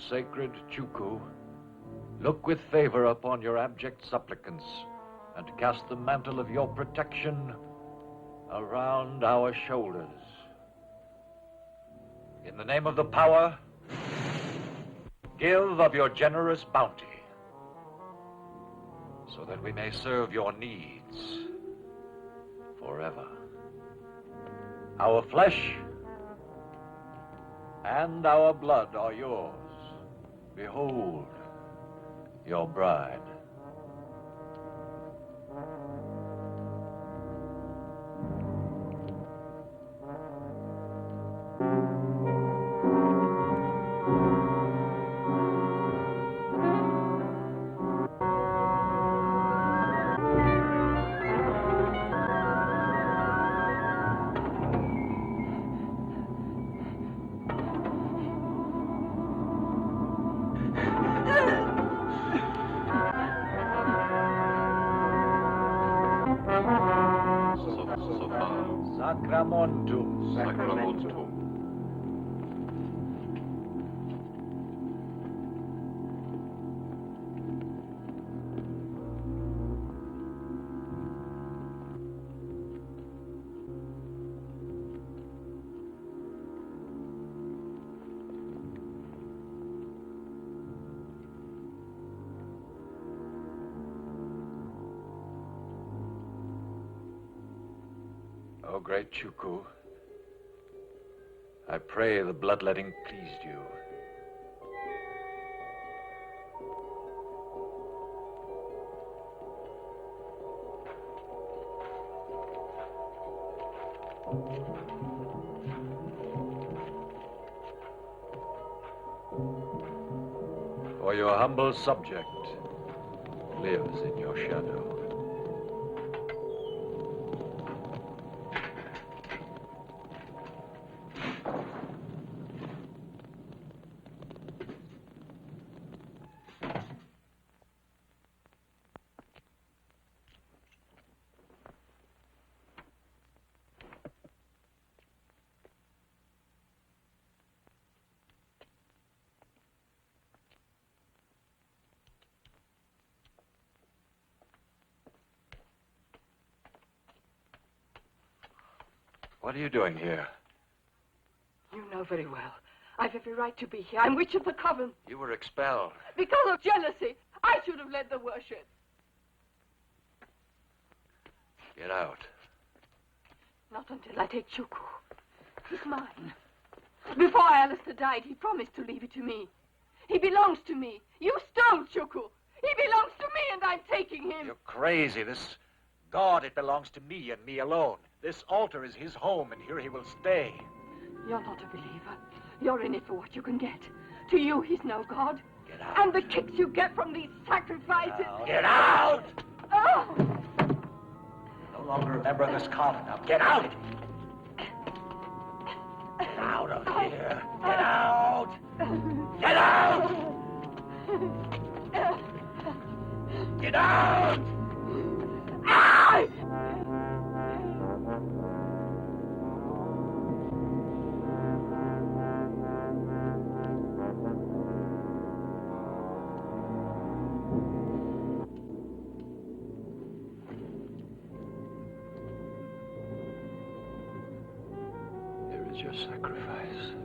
sacred Chuku, look with favor upon your abject supplicants and cast the mantle of your protection around our shoulders. In the name of the power, give of your generous bounty, so that we may serve your needs forever. Our flesh and our blood are yours. Behold your bride. Sacramentum. Sacramentum. O great Chuku, I pray the bloodletting pleased you. For your humble subject lives in your shadow. What are you doing here? You know very well. I've every right to be here. I'm witch of the coven. You were expelled. Because of jealousy. I should have led the worship. Get out. Not until I take Chuku. He's mine. Before Alistair died, he promised to leave it to me. He belongs to me. You stole Chuku. He belongs to me, and I'm taking him. You're crazy. This God, it belongs to me and me alone. This altar is his home, and here he will stay. You're not a believer. You're in it for what you can get. To you, he's no God. Get out. And the kicks you get from these sacrifices. Get out! Oh! No longer a member of this coven. Now get out! Get out of here! Get out! Get out! Get out! Ah! Here is your sacrifice.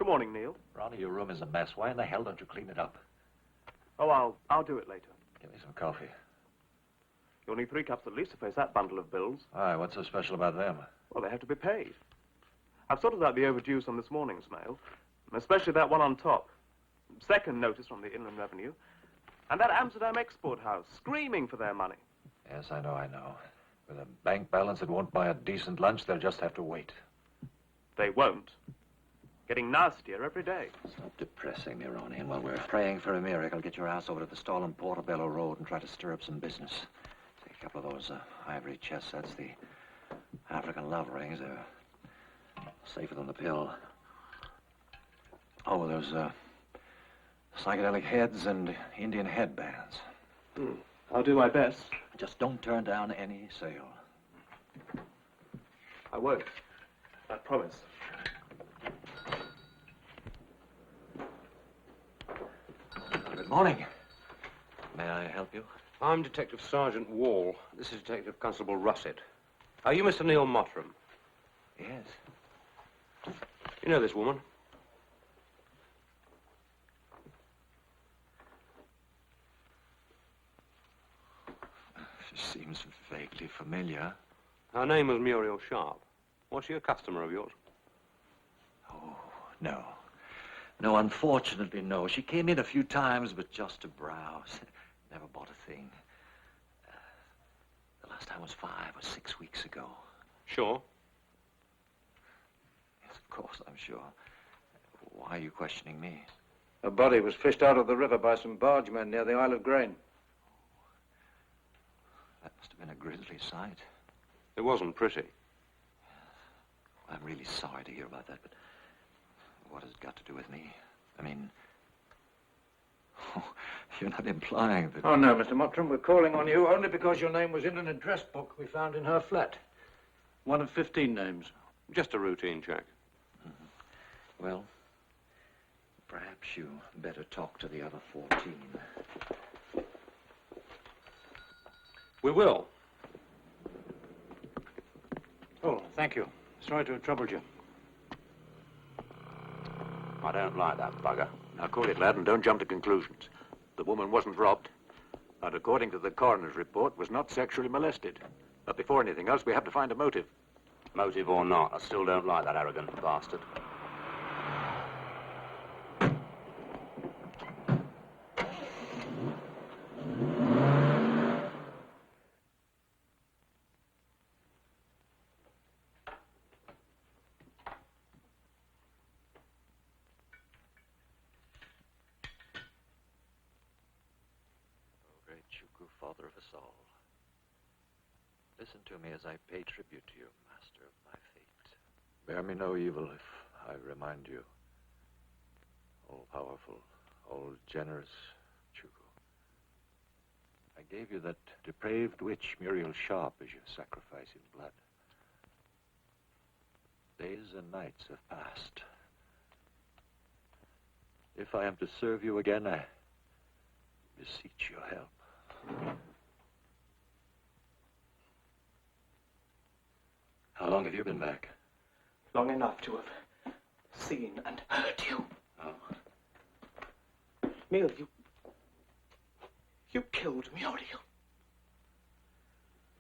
Good morning, Neil. Ronnie, your room is a mess. Why in the hell don't you clean it up? Oh, I'll do it later. Give me some coffee. You'll need 3 cups at least to face that bundle of bills. Why, what's so special about them? Well, they have to be paid. I've sorted out the overdues on this morning's mail, especially that one on top. Second notice from the Inland Revenue. And that Amsterdam export house, screaming for their money. Yes, I know. With a bank balance that won't buy a decent lunch, they'll just have to wait. They won't. Getting nastier every day. Stop depressing me, Ronnie. And while we're praying for a miracle, get your ass over to the stall on Portobello Road and try to stir up some business. Take a couple of those ivory chest sets, the African love rings. They're safer than the pill. Oh, those psychedelic heads and Indian headbands. I'll do my best. Just don't turn down any sale. I won't. I promise. Good morning. May I help you? I'm Detective Sergeant Wall. This is Detective Constable Russet. Are you Mr. Neil Mottram? Yes. You know this woman? She seems vaguely familiar. Her name was Muriel Sharp. Was she a customer of yours? Oh, no. No, unfortunately, no. She came in a few times, but just to browse. Never bought a thing. The last time was 5 or 6 weeks ago. Sure. Yes, of course, I'm sure. Why are you questioning me? A body was fished out of the river by some bargemen near the Isle of Grain. That must have been a grisly sight. It wasn't pretty. I'm really sorry to hear about that, but what has it got to do with me? I mean, you're not implying that... Oh, no, Mr. Mottram, we're calling on you only because your name was in an address book we found in her flat. One of 15 names. Just a routine check. Mm-hmm. Well, perhaps you better talk to the other 14. We will. Oh, thank you. Sorry to have troubled you. I don't like that bugger. Now, cool it, lad, and don't jump to conclusions. The woman wasn't robbed, and according to the coroner's report, was not sexually molested. But before anything else, we have to find a motive. Motive or not, I still don't like that arrogant bastard. Father of us all. Listen to me as I pay tribute to you, master of my fate. Bear me no evil if I remind you, all-powerful, all-generous Chuku. I gave you that depraved witch, Muriel Sharp, as your sacrifice in blood. Days and nights have passed. If I am to serve you again, I beseech your help. How long have you been back? Long enough to have seen and heard you. Oh. Neil, you killed Muriel.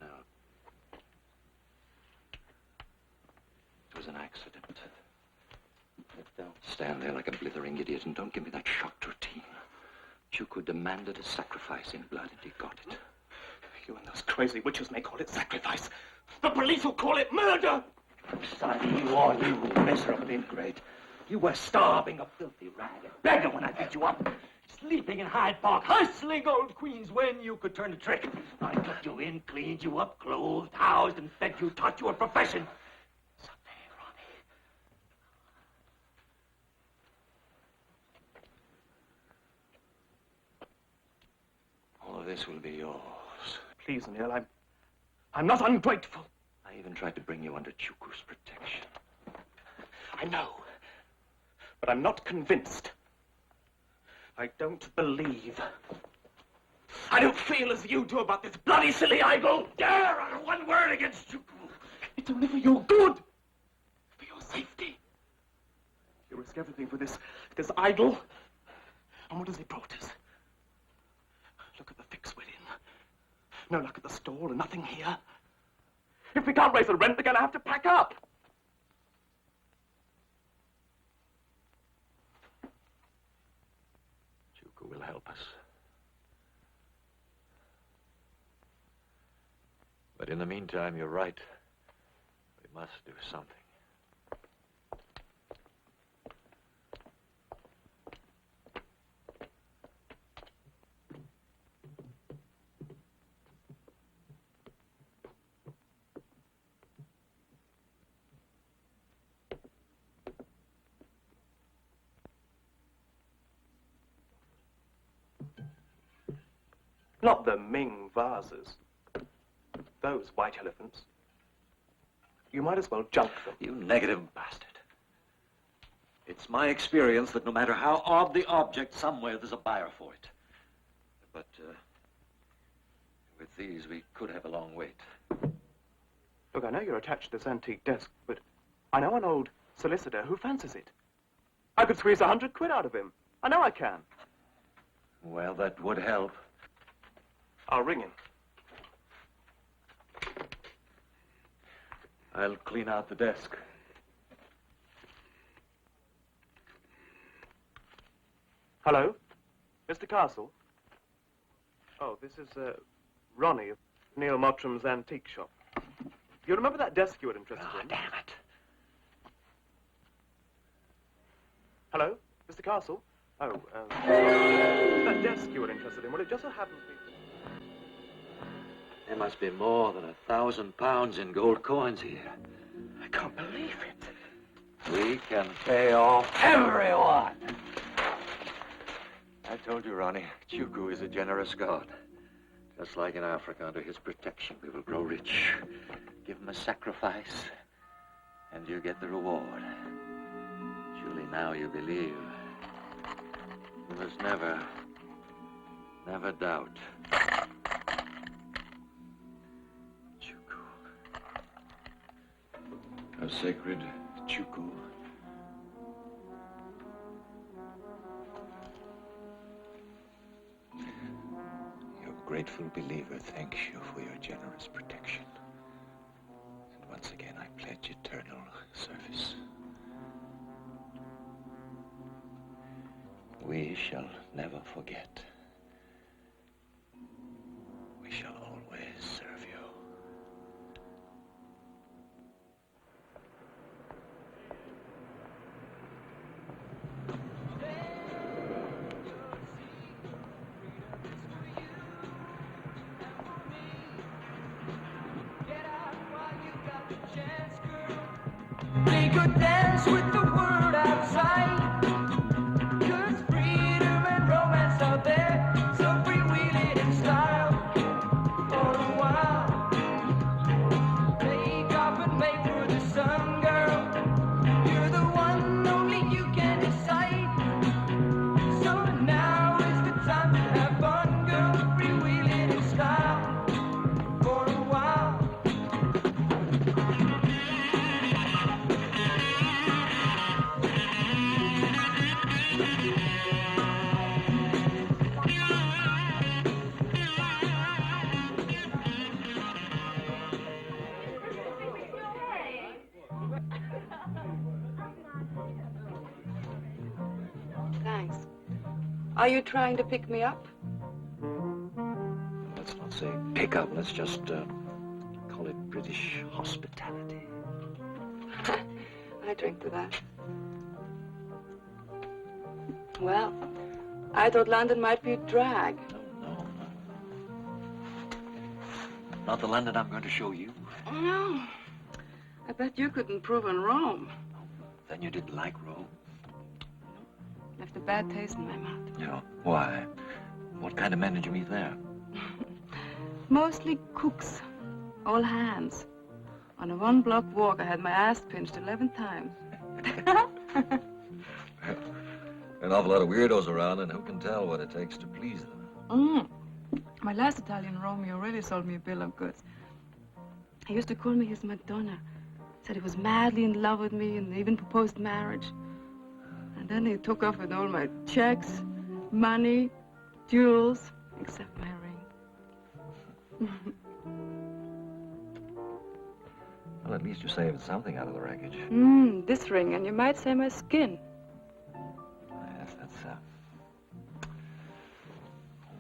No. It was an accident. Don't stand there like a blithering idiot and don't give me that shocked routine. Chuku demanded a sacrifice in blood, and he got it. You and those crazy witches may call it sacrifice. The police will call it murder! Son, you are, you miserable ingrate. You were starving, a filthy rag, a beggar when I picked you up. Sleeping in Hyde Park, hustling old queens when you could turn a trick. I took you in, cleaned you up, clothed, housed, and fed you, taught you a profession. Someday, Ronnie. All of this will be yours. Please, Neil, I'm not ungrateful. I even tried to bring you under Chuku's protection. I know, but I'm not convinced. I don't believe. I don't feel as you do about this bloody silly idol. Dare utter one word against Chuku. It's only for your good, for your safety. You risk everything for this idol. And what has it brought us? Look at the fix we're in. No luck at the store and nothing here. If we can't raise the rent, we're going to have to pack up. Chuku will help us. But in the meantime, you're right. We must do something. Not the Ming vases. Those white elephants. You might as well junk them. You negative bastard. It's my experience that no matter how odd the object, somewhere there's a buyer for it. But, with these, we could have a long wait. Look, I know you're attached to this antique desk, but I know an old solicitor who fancies it. I could squeeze 100 quid out of him. I know I can. Well, that would help. I'll ring him. I'll clean out the desk. Hello? Mr. Castle? Oh, this is, Ronnie of Neil Mottram's antique shop. You remember that desk you were interested in? Damn it. Hello? Mr. Castle? Oh, it's that desk you were interested in. Well, it just so happens to be... There must be more than £1,000 in gold coins here. I can't believe it. We can pay off everyone. I told you, Ronnie, Chuku is a generous god. Just like in Africa, under his protection, we will grow rich. Give him a sacrifice, and you get the reward. Surely now you believe. You must never doubt. Our sacred Chuku. Your grateful believer thanks you for your generous protection. And once again, I pledge eternal service. We shall never forget. We shall always serve you. We could dance with the world outside, 'cause freedom and romance are there, so freewheeling in style for a while. Take off and make for the sun, girl. You're the one, only you can decide. So now is the time to have fun, girl. Freewheeling in style for a while. Thanks. Are you trying to pick me up? Let's not say pick up, let's just call it British hospitality. I drink to that. Well, I thought London might be a drag. No. Not the London I'm going to show you. No. I bet you could improve on Rome. Then you didn't like Rome? Left a bad taste in my mouth. No. Why? What kind of men did you meet there? Mostly cooks. All hands. On a one-block walk, I had my ass pinched 11 times. An awful lot of weirdos around, and who can tell what it takes to please them? My last Italian Romeo really sold me a bill of goods. He used to call me his Madonna. Said he was madly in love with me and even proposed marriage. And then he took off with all my checks, money, jewels, except my ring. Well, at least you saved something out of the wreckage. This ring, and you might say my skin. Yes, that's,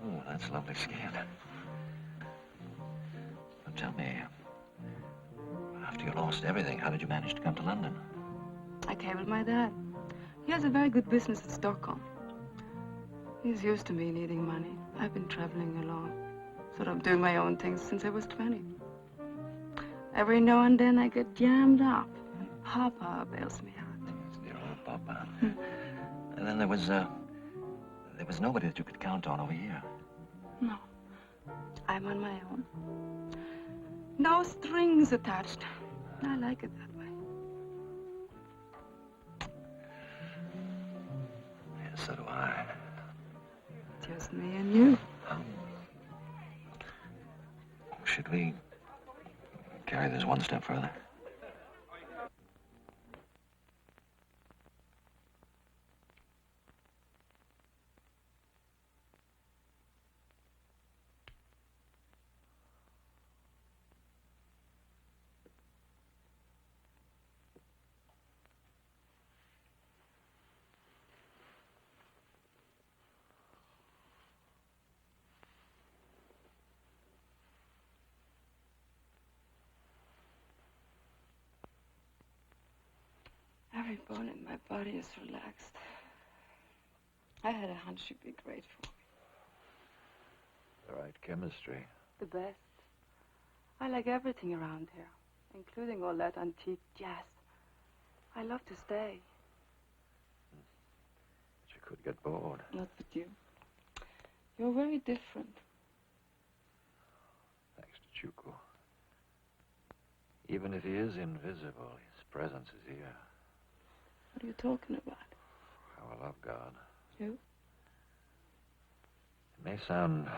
Oh, that's lovely skin. Now tell me, after you lost everything, how did you manage to come to London? I cabled my dad. He has a very good business in Stockholm. He's used to me needing money. I've been traveling along, sort of doing my own things since I was 20. Every now and then I get jammed up, and Papa bails me out. Yes, dear old Papa. And then there was nobody that you could count on over here. No, I'm on my own. No strings attached. I like it that way. Yes, so do I. Just me and you. Should we carry this one step further? Every bone in my body is relaxed. I had a hunch you'd be grateful. The right chemistry. The best. I like everything around here, including all that antique jazz. I love to stay. But you could get bored. Not with you. You're very different. Thanks to Chuku. Even if he is invisible, his presence is here. What are you talking about? How I love God. You? It may sound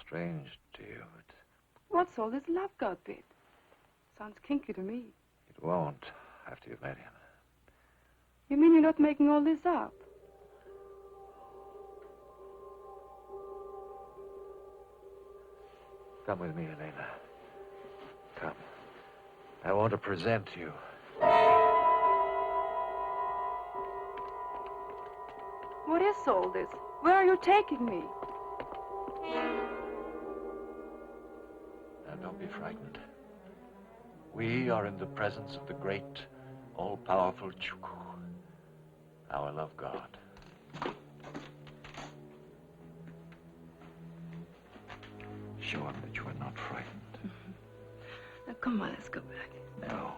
strange to you, but What's all this love God bit? Sounds kinky to me. it won't after you've met him. You mean you're not making all this up? Come with me, Elena. Come. I want to present you. What is all this? Where are you taking me? Now, don't be frightened. We are in the presence of the great, all-powerful Chuku, our love God. Show him that you are not frightened. Now, come on, let's go back. No.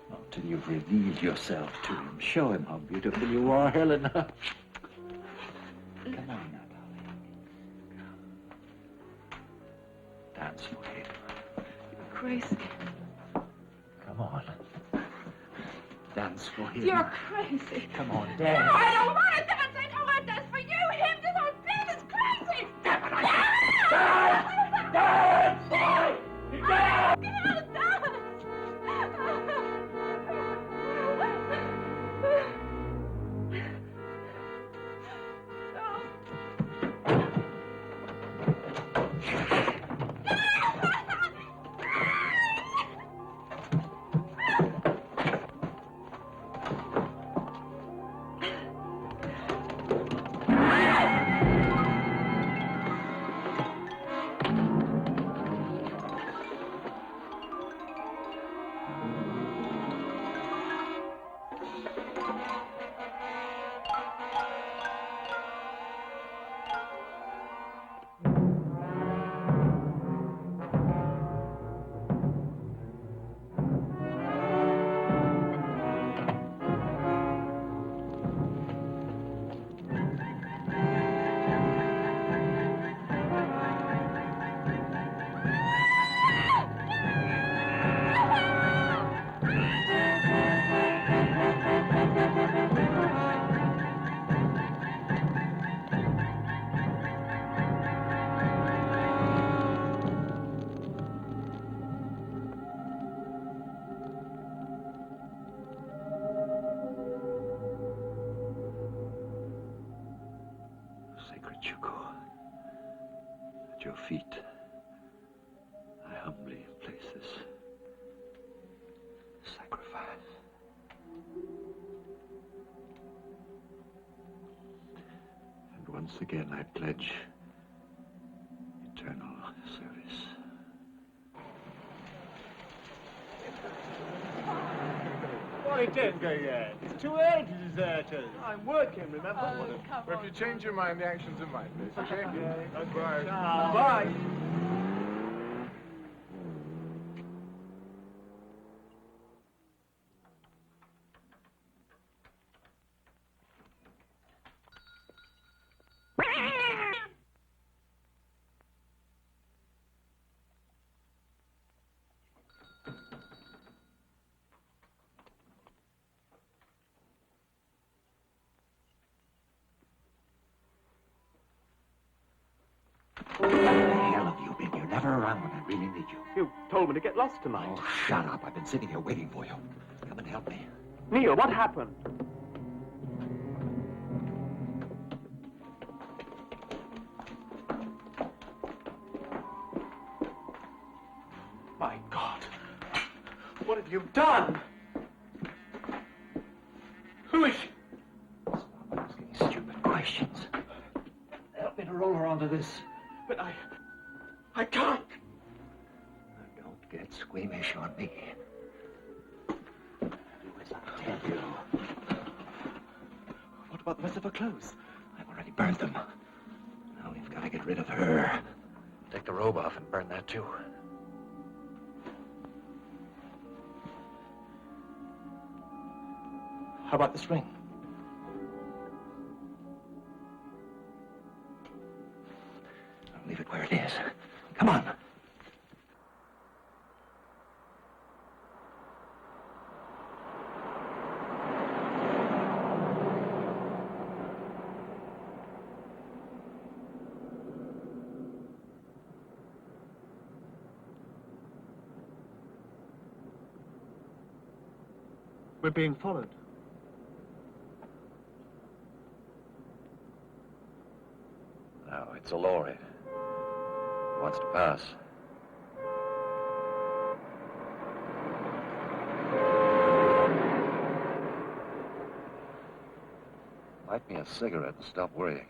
Not till you've revealed yourself to him. Show him how beautiful you are, Helena. Come on now, darling. Come. Dance for him. You're crazy. Come on. Dance for him. You're crazy. Come on, No, dance. I don't want to dance. I want to dance for you. Him, this whole thing is crazy. Damn it, Dance! Dance! Boy! I can't dance. Chuko. At your feet, I humbly place this sacrifice. And once again, I pledge eternal service. Well, it don't go yet. It's too early to desert us. I'm working, remember? Well, if you change your mind, the action's in my place, okay? Bye. Bye. Where the hell have you been? You're never around when I really need you. You told me to get lost tonight. Oh, shut up. I've been sitting here waiting for you. Come and help me. Neil, what happened? My God. What have you done? Who is she? Stop asking stupid questions. Help me to roll her onto this. But I can't. Now, don't get squeamish on me. Do as I tell you. What about the rest of her clothes? I've already burned them. Now we've got to get rid of her. Take the robe off and burn that too. How about this ring? I'll leave it where it is. Come on. We're being followed. No, it's a lorry. It wants to pass. Light me a cigarette and stop worrying.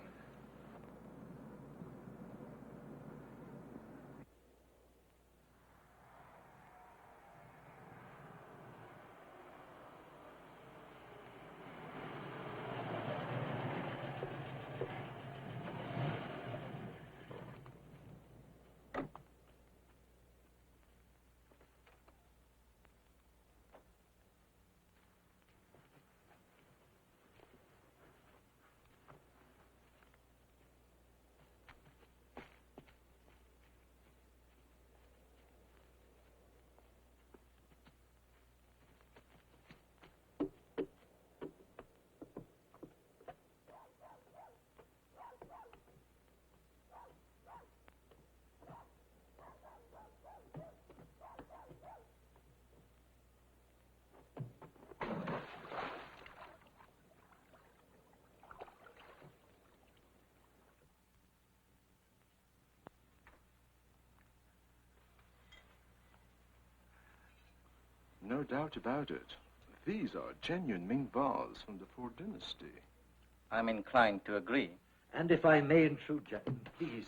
No doubt about it. These are genuine Ming vase from the Fourth Dynasty. I'm inclined to agree. And if I may intrude, gentlemen, please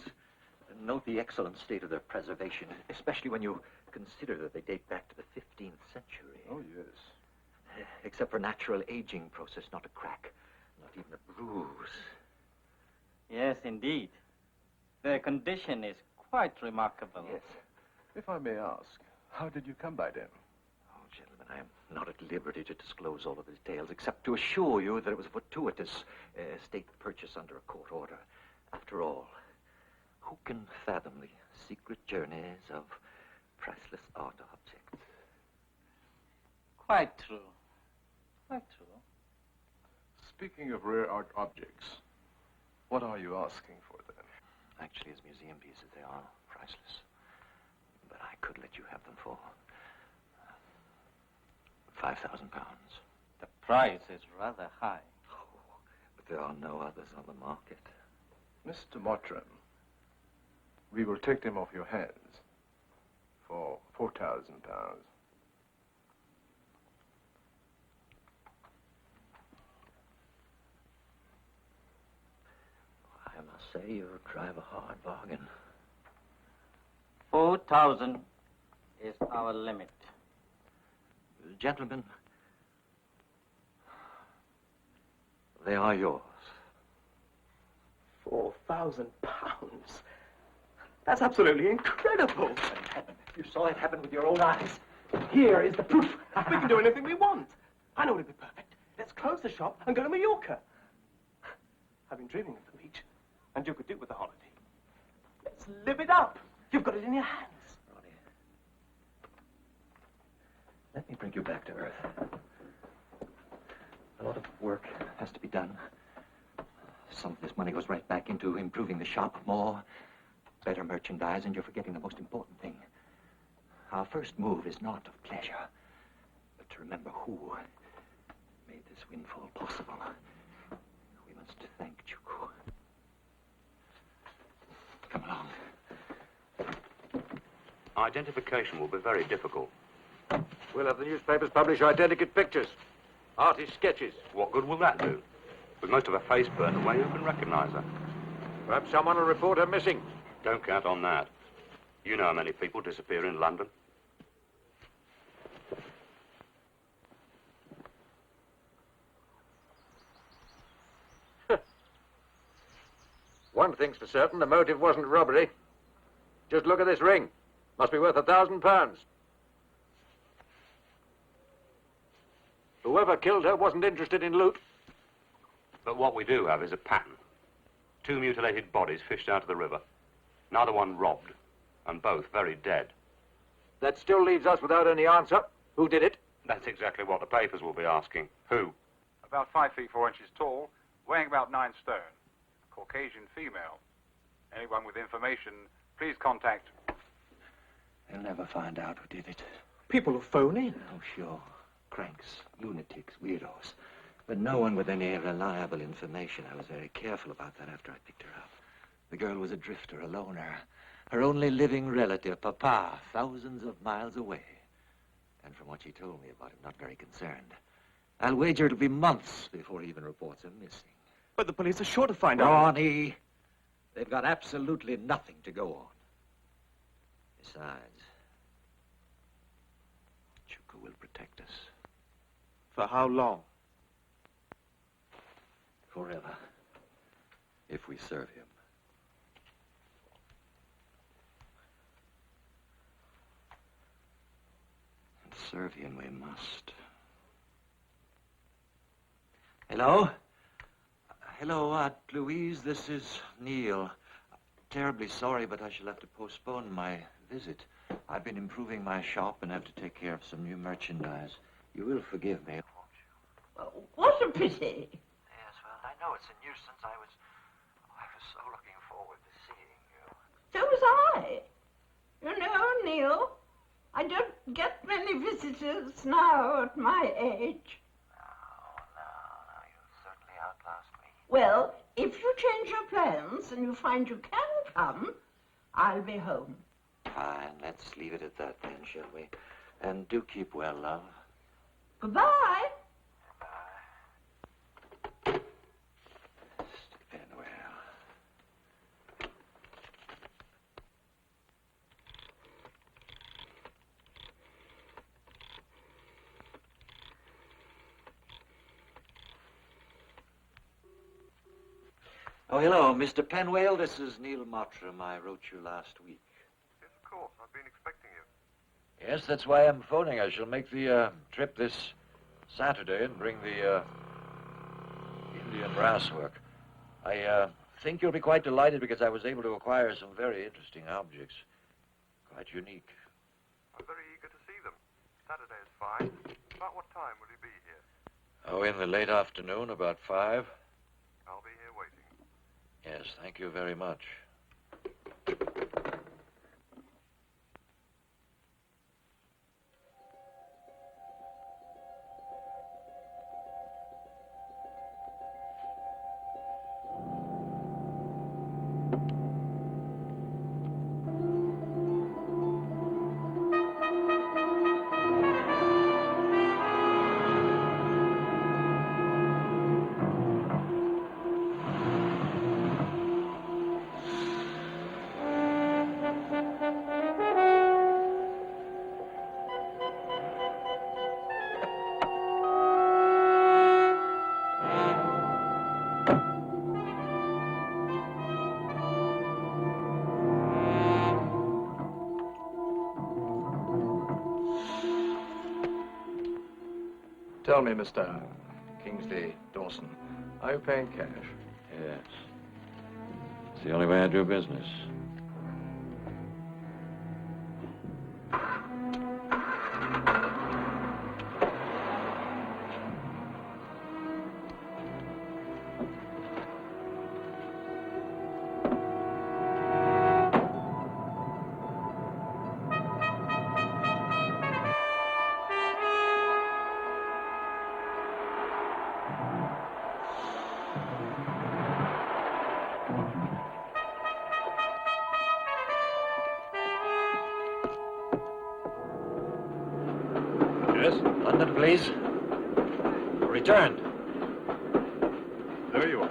note the excellent state of their preservation, especially when you consider that they date back to the 15th century. Oh, yes. Except for natural aging process, not a crack, not even a bruise. Yes, indeed. Their condition is quite remarkable. Yes. If I may ask, how did you come by them? Oh, gentlemen, I am not at liberty to disclose all of the details, except to assure you that it was a fortuitous state purchase under a court order. After all, who can fathom the secret journeys of priceless art objects? Quite true. Quite true. Speaking of rare art objects, what are you asking for them? Actually, as museum pieces, they are priceless. But I could let you have them for £5,000. The price is rather high. Oh, but there are no others on the market. Mr. Mottram, we will take them off your hands for £4,000. I must say, you drive a hard bargain. 4,000 is our limit. Gentlemen, they are yours. £4,000. That's absolutely incredible. You saw it happen with your own eyes. Here is the proof. We can do anything we want. I know it'll be perfect. Let's close the shop and go to Mallorca. I've been dreaming of the beach, and you could do with a holiday. Let's live it up. You've got it in your hands. Ronnie, let me bring you back to Earth. A lot of work has to be done. Some of this money goes right back into improving the shop, more, better merchandise, and you're forgetting the most important thing. Our first move is not of pleasure, but to remember who made this windfall possible. We must thank Chuku. Come along. Identification will be very difficult. We'll have the newspapers publish identikit pictures, artist sketches. What good will that do? With most of her face burned away, who can recognize her? Perhaps someone will report her missing. Don't count on that. You know how many people disappear in London. One thing's for certain, the motive wasn't robbery. Just look at this ring. Must be worth £1,000. Whoever killed her wasn't interested in loot. But what we do have is a pattern. 2 mutilated bodies fished out of the river. Neither one robbed, and both very dead. That still leaves us without any answer. Who did it? That's exactly what the papers will be asking. Who? About 5 feet 4 inches tall, weighing about 9 stone. Caucasian female. Anyone with information, please contact. They'll never find out who did it. People will phone in. Oh, sure. Cranks, lunatics, weirdos. But no one with any reliable information. I was very careful about that after I picked her up. The girl was a drifter, a loner. Her only living relative, Papa, thousands of miles away. And from what she told me about him, not very concerned. I'll wager it'll be months before he even reports her missing. But the police are sure to find out. Ronnie, they've got absolutely nothing to go on. Besides, Chuku will protect us. For how long? Forever. If we serve him. And serve him we must. Hello? Hello, Aunt Louise. This is Neil. Terribly sorry, but I shall have to postpone my visit. I've been improving my shop and have to take care of some new merchandise. You will forgive me, won't you? What a pity. Yes, well, I know it's a nuisance. I was so looking forward to seeing you. So was I. You know, Neil, I don't get many visitors now at my age. No, you'll certainly outlast me. Well, if you change your plans and you find you can come, I'll be home. Fine, let's leave it at that then, shall we? And do keep well, love. Goodbye. Stephen, Oh, hello, Mr. Penwale. This is Neil Mottram. I wrote you last week. Yes, of course. I've been expecting you. Yes, that's why I'm phoning. I shall make the trip this Saturday and bring the Indian brasswork. I think you'll be quite delighted because I was able to acquire some very interesting objects. Quite unique. I'm very eager to see them. Saturday is fine. About what time will you be here? Oh, in the late afternoon, about 5. I'll be here waiting. Yes, thank you very much. Tell me, Mr. Kingsley Dawson, are you paying cash? Yes. It's the only way I do business. Yes? London, please. Returned. There you are.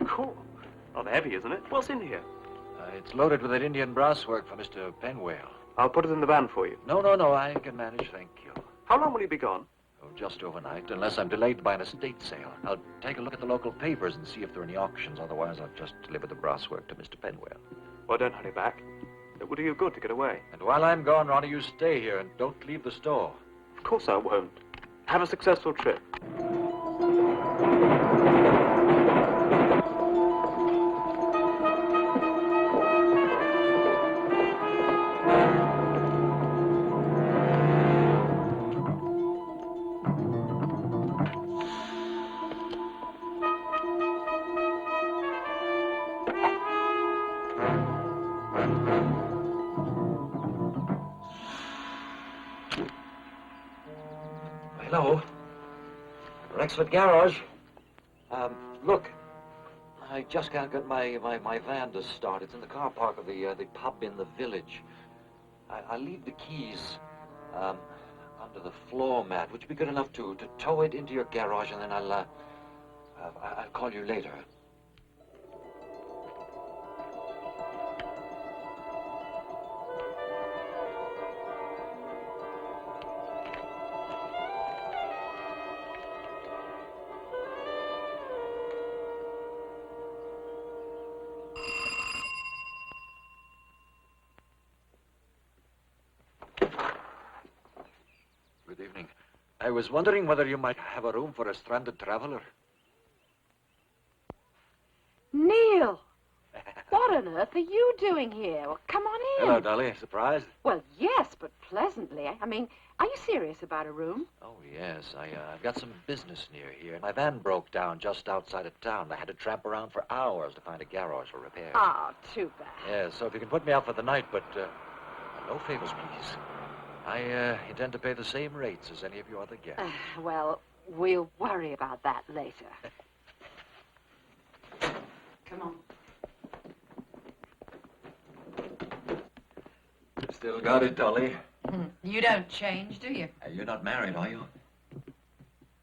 Cool. Rather heavy, isn't it? What's in here? It's loaded with that Indian brass work for Mr. Penwale. I'll put it in the van for you. No, I can manage, thank you. How long will you be gone? Oh, just overnight, unless I'm delayed by an estate sale. I'll take a look at the local papers and see if there are any auctions. Otherwise, I'll just deliver the brass work to Mr. Penwale. Well, don't hurry back. It will do you good to get away. And while I'm gone, Ronnie, you stay here and don't leave the store. Of course I won't. Have a successful trip. Hello. Rexford Garage. Look, I just can't get my van to start. It's in the car park of the pub in the village. I'll leave the keys under the floor mat. Would you be good enough to tow it into your garage, and then I'll call you later. Good evening. I was wondering whether you might have a room for a stranded traveler. earth are you doing here? Well, come on in. Hello, Dolly. Surprised? Well, yes, but pleasantly. I mean, are you serious about a room? Oh, yes. I've got some business near here. My van broke down just outside of town. I had to tramp around for hours to find a garage for repair. Oh, too bad. Yes, so if you can put me up for the night, but no favors, please. I intend to pay the same rates as any of your other guests. Well, we'll worry about that later. Come on. Still got it, Dolly. You don't change, do you? You're not married, are you?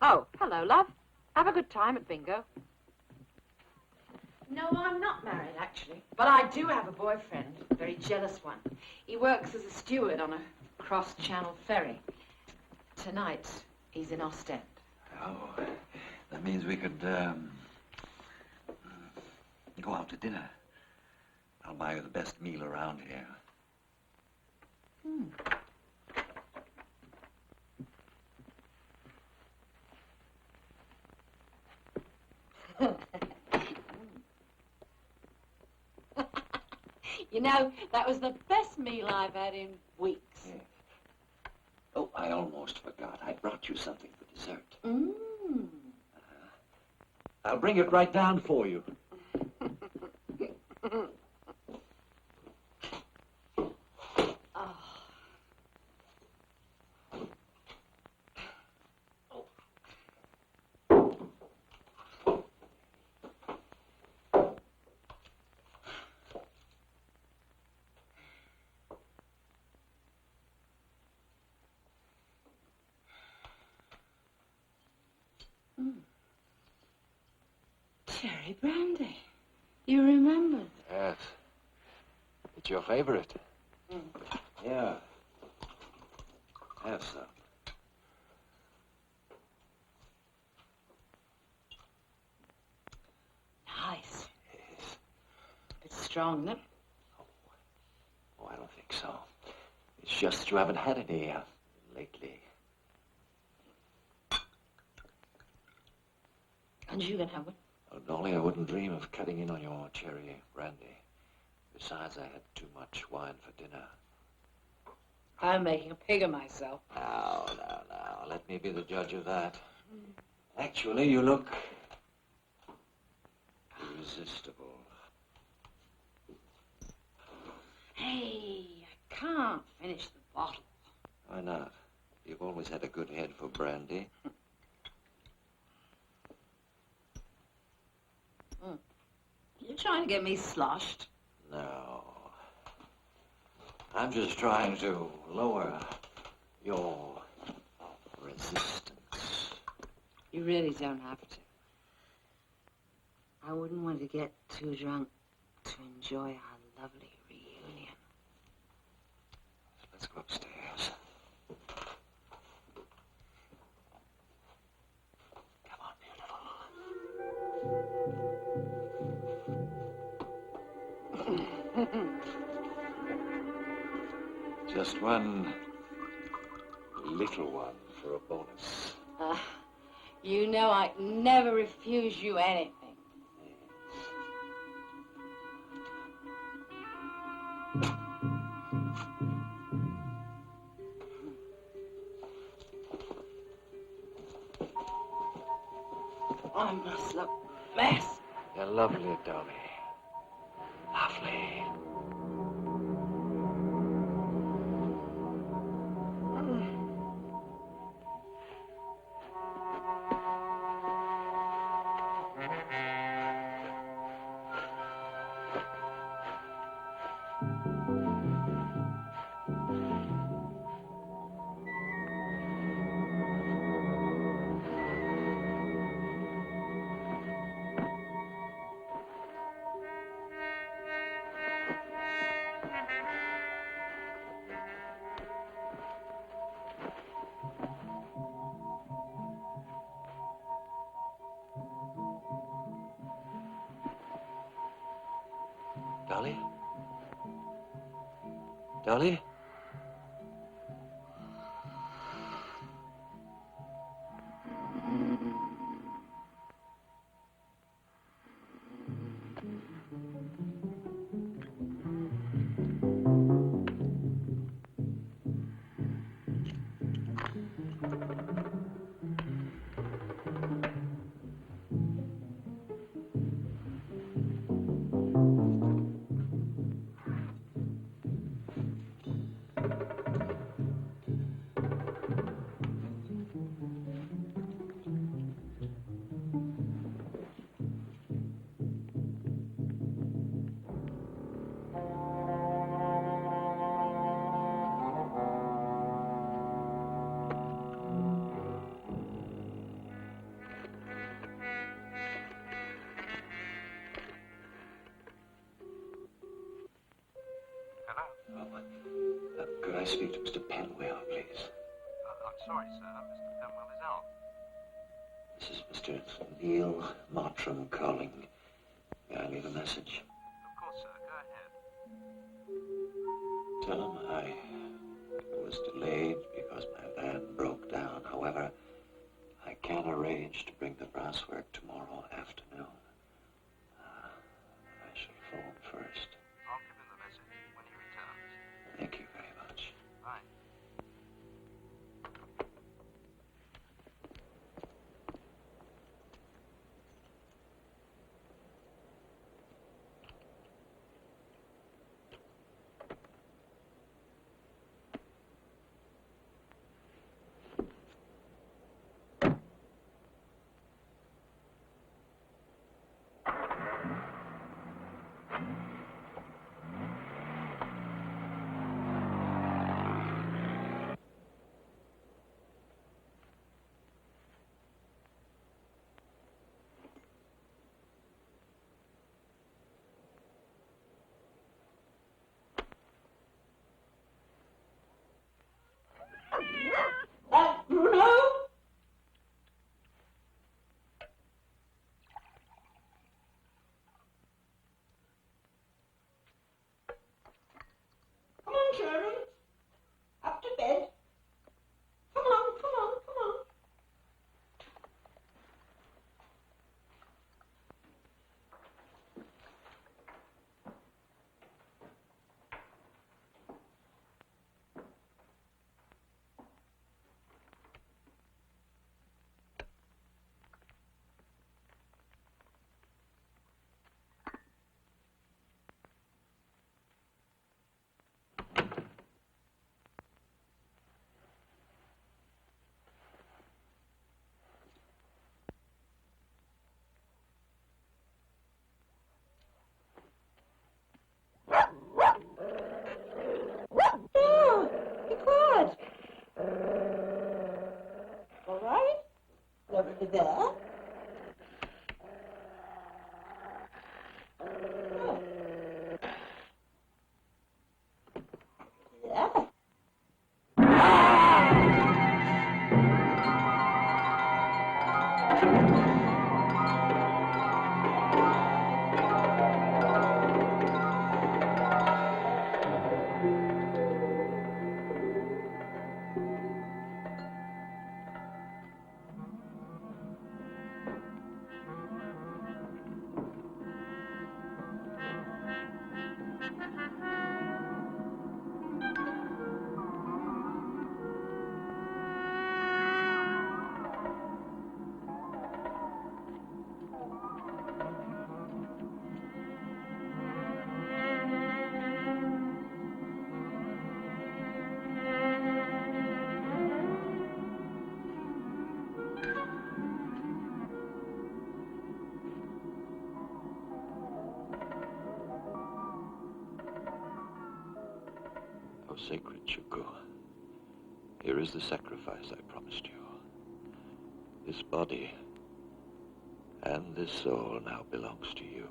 Oh, hello, love. Have a good time at bingo. No, I'm not married, actually. But I do have a boyfriend, a very jealous one. He works as a steward on a cross-channel ferry. Tonight, he's in Ostend. Oh, that means we could, go out to dinner. I'll buy you the best meal around here. You know, that was the best meal I've had in weeks. Yeah. Oh, I almost forgot. I brought you something for dessert. I'll bring it right down for you. Cherry brandy. You remembered? Yes. It's your favorite. Yeah. Have some. Nice. Bit strong, isn't it? Oh, I don't think so. It's just that you haven't had any lately. And you can have one. Oh, Dolly, I wouldn't dream of cutting in on your cherry brandy. Besides, I had too much wine for dinner. I'm making a pig of myself. Now. Let me be the judge of that. Actually, you look irresistible. Hey, I can't finish the bottle. Why not? You've always had a good head for brandy. You're trying to get me sloshed. No. I'm just trying to lower your resistance. You really don't have to. I wouldn't want to get too drunk to enjoy our lovely reunion. Let's go upstairs. Come on, beautiful. Just one little one for a bonus. You know I'd never refuse you anything. I must look a mess. You're lovely, Dolly. Lovely. Dolly? Dolly? Could I speak to Mr. Penwell, please? I'm sorry, sir. Mr. Penwell is out. This is Mr. Neil Mottram calling. May I leave a message? Of course, sir. Go ahead. Tell him I was delayed because my van broke down. However, I can arrange to bring the brasswork tomorrow afternoon. I shall phone first. I'll give him the message when he returns. Thank you very much. Bye. Bruno? Come on, children. Up to bed. Come on, come on, come on. Oh, be quiet. All right. Nobody there. Oh. Yeah. Oh, sacred Chuku, here is the sacrifice I promised you. This body and this soul now belongs to you.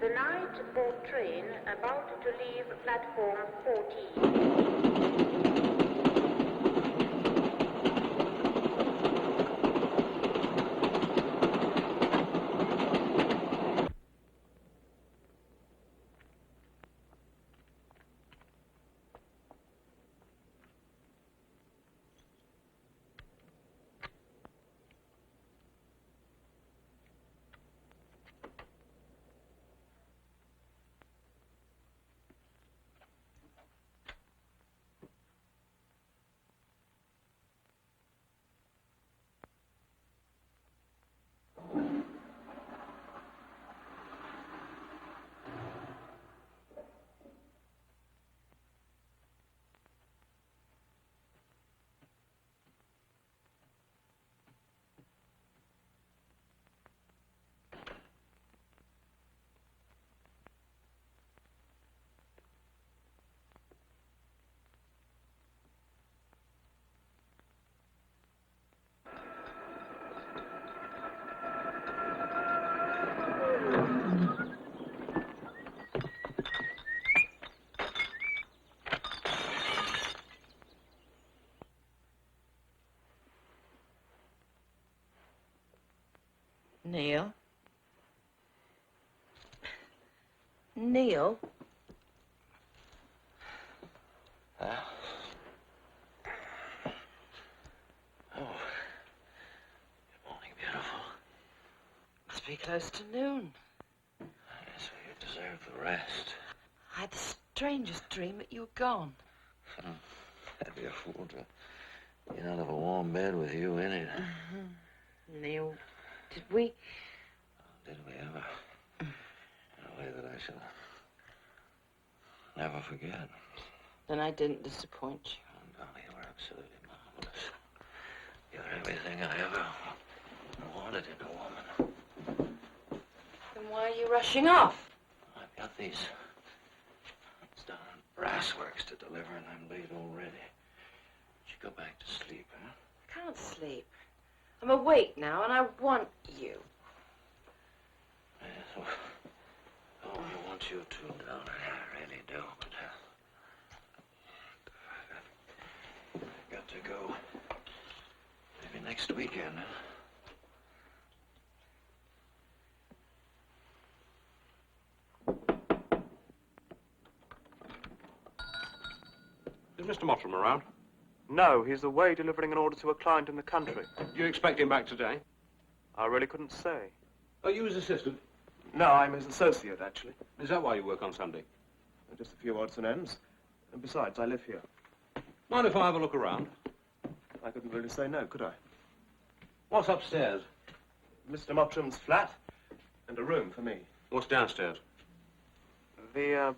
The night boat train about to leave platform 14. Neil? Huh? Oh. Good morning, beautiful. Must be close to noon. Yes, well, you deserve the rest. I had the strangest dream that you were gone. I'd be a fool to get out of a warm bed with you in it. Neil, did we? Did we ever? In a way that I shall never forget. Then I didn't disappoint you. Oh, darling, you were absolutely marvelous. You're everything I ever wanted in a woman. Then why are you rushing off? I've got these darn brass works to deliver, and I'm late already. You go back to sleep, huh? I can't sleep. I'm awake now, and I want you. Yes, well, I want you to, darling. I really do, but I've got to go. Maybe next weekend, huh? Is Mr. Mottram around? No, he's away delivering an order to a client in the country. Do you expect him back today? I really couldn't say. Are you his assistant? No, I'm his associate, actually. Is that why you work on Sunday? Just a few odds and ends. And besides, I live here. Mind if I have a look around? I couldn't really say no, could I? What's upstairs? Mr. Mottram's flat and a room for me. What's downstairs? The,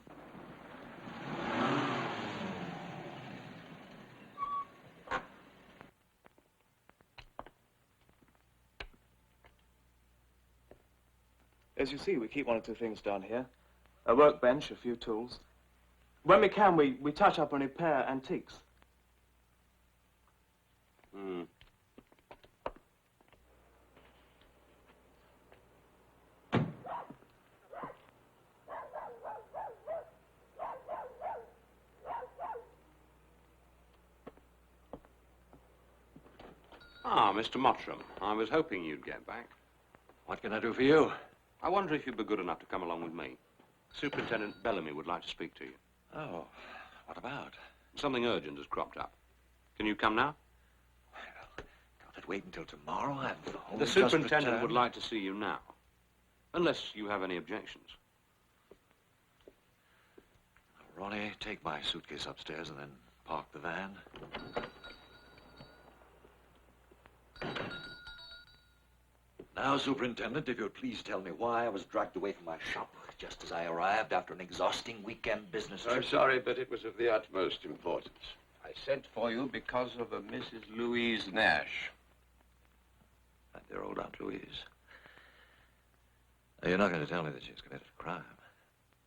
As you see, we keep one or two things down here. A workbench, a few tools. When we can, we touch up and repair antiques. Hmm. Ah, Mr. Mottram. I was hoping you'd get back. What can I do for you? I wonder if you'd be good enough to come along with me. Superintendent Bellamy would like to speak to you. Oh, what about? Something urgent has cropped up. Can you come now? Can't it wait until tomorrow? I've only The just superintendent returned. would like to see you now. Unless you have any objections. Ronnie, take my suitcase upstairs and then park the van. Now, Superintendent, if you'd please tell me why I was dragged away from my shop just as I arrived after an exhausting weekend business trip. I'm sorry, but it was of the utmost importance. I sent for you because of a Mrs. Louise Nash. My dear old Aunt Louise. Now, you're not going to tell me that she's committed a crime.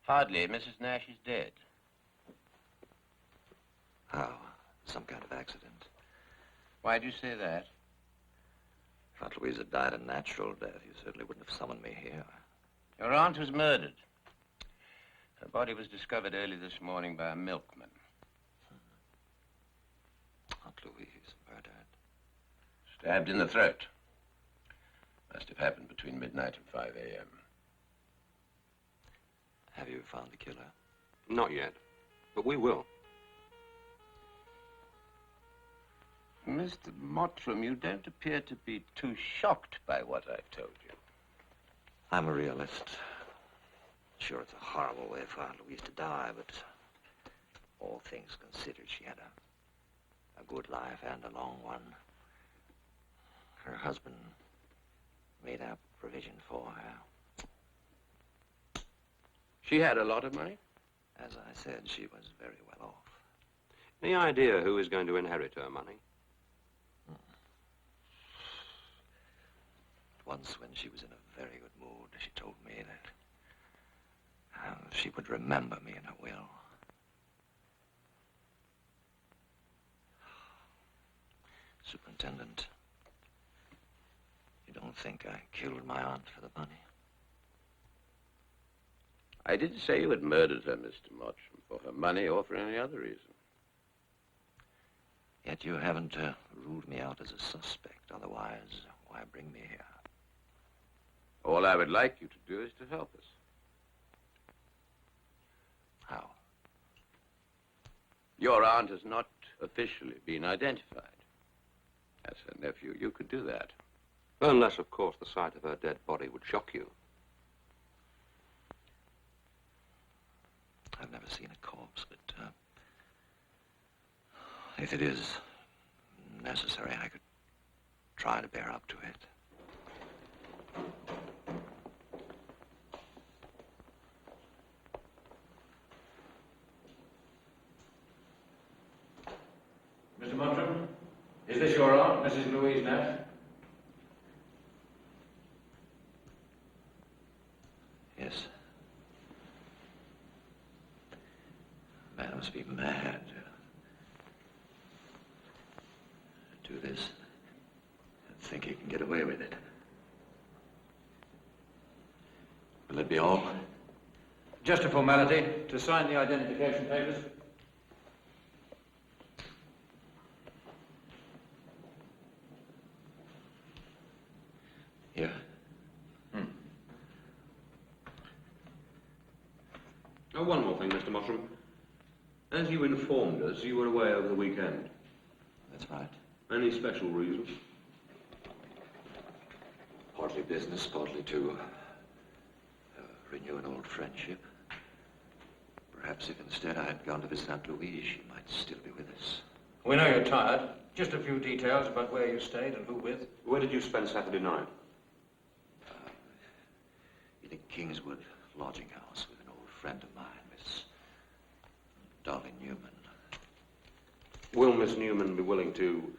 Hardly. Mrs. Nash is dead. How? Some kind of accident. Why do you say that? If Aunt Louise had died a natural death, you certainly wouldn't have summoned me here. Your aunt was murdered. Her body was discovered early this morning by a milkman. Aunt Louise murdered. Stabbed in the throat. Must have happened between midnight and 5 a.m. Have you found the killer? Not yet, but we will. Mr. Mottram, you don't appear to be too shocked by what I've told you. I'm a realist. Sure, it's a horrible way for Aunt Louise to die, but all things considered, she had a good life and a long one. Her husband made up provision for her. She had a lot of money? As I said, she was very well off. Any idea who is going to inherit her money? Once, when she was in a very good mood, she told me that she would remember me in her will. Superintendent, you don't think I killed my aunt for the money? I didn't say you had murdered her, Mr. Mottram, for her money or for any other reason. Yet you haven't ruled me out as a suspect. Otherwise, why bring me here? All I would like you to do is to help us. Your aunt has not officially been identified. As her nephew, you could do that. Unless, of course, the sight of her dead body would shock you. I've never seen a corpse, but if it is necessary, I could try to bear up to it. Mr. Montrum, is this your aunt, Mrs. Louise Nash? Yes. A man must be mad to do this and think he can get away with it. Will it be all? Just a formality to sign the identification papers. Here. Oh, one more thing, Mr. Mottram. As you informed us, you were away over the weekend. That's right. Any special reason? Partly business, partly to renew an old friendship. Perhaps if instead I had gone to visit Aunt Louise, she might still be with us. We know you're tired. Just a few details about where you stayed and who with. Where did you spend Saturday night? In a Kingswood lodging house with an old friend of mine, Miss Dolly Newman. Will Miss Newman be willing to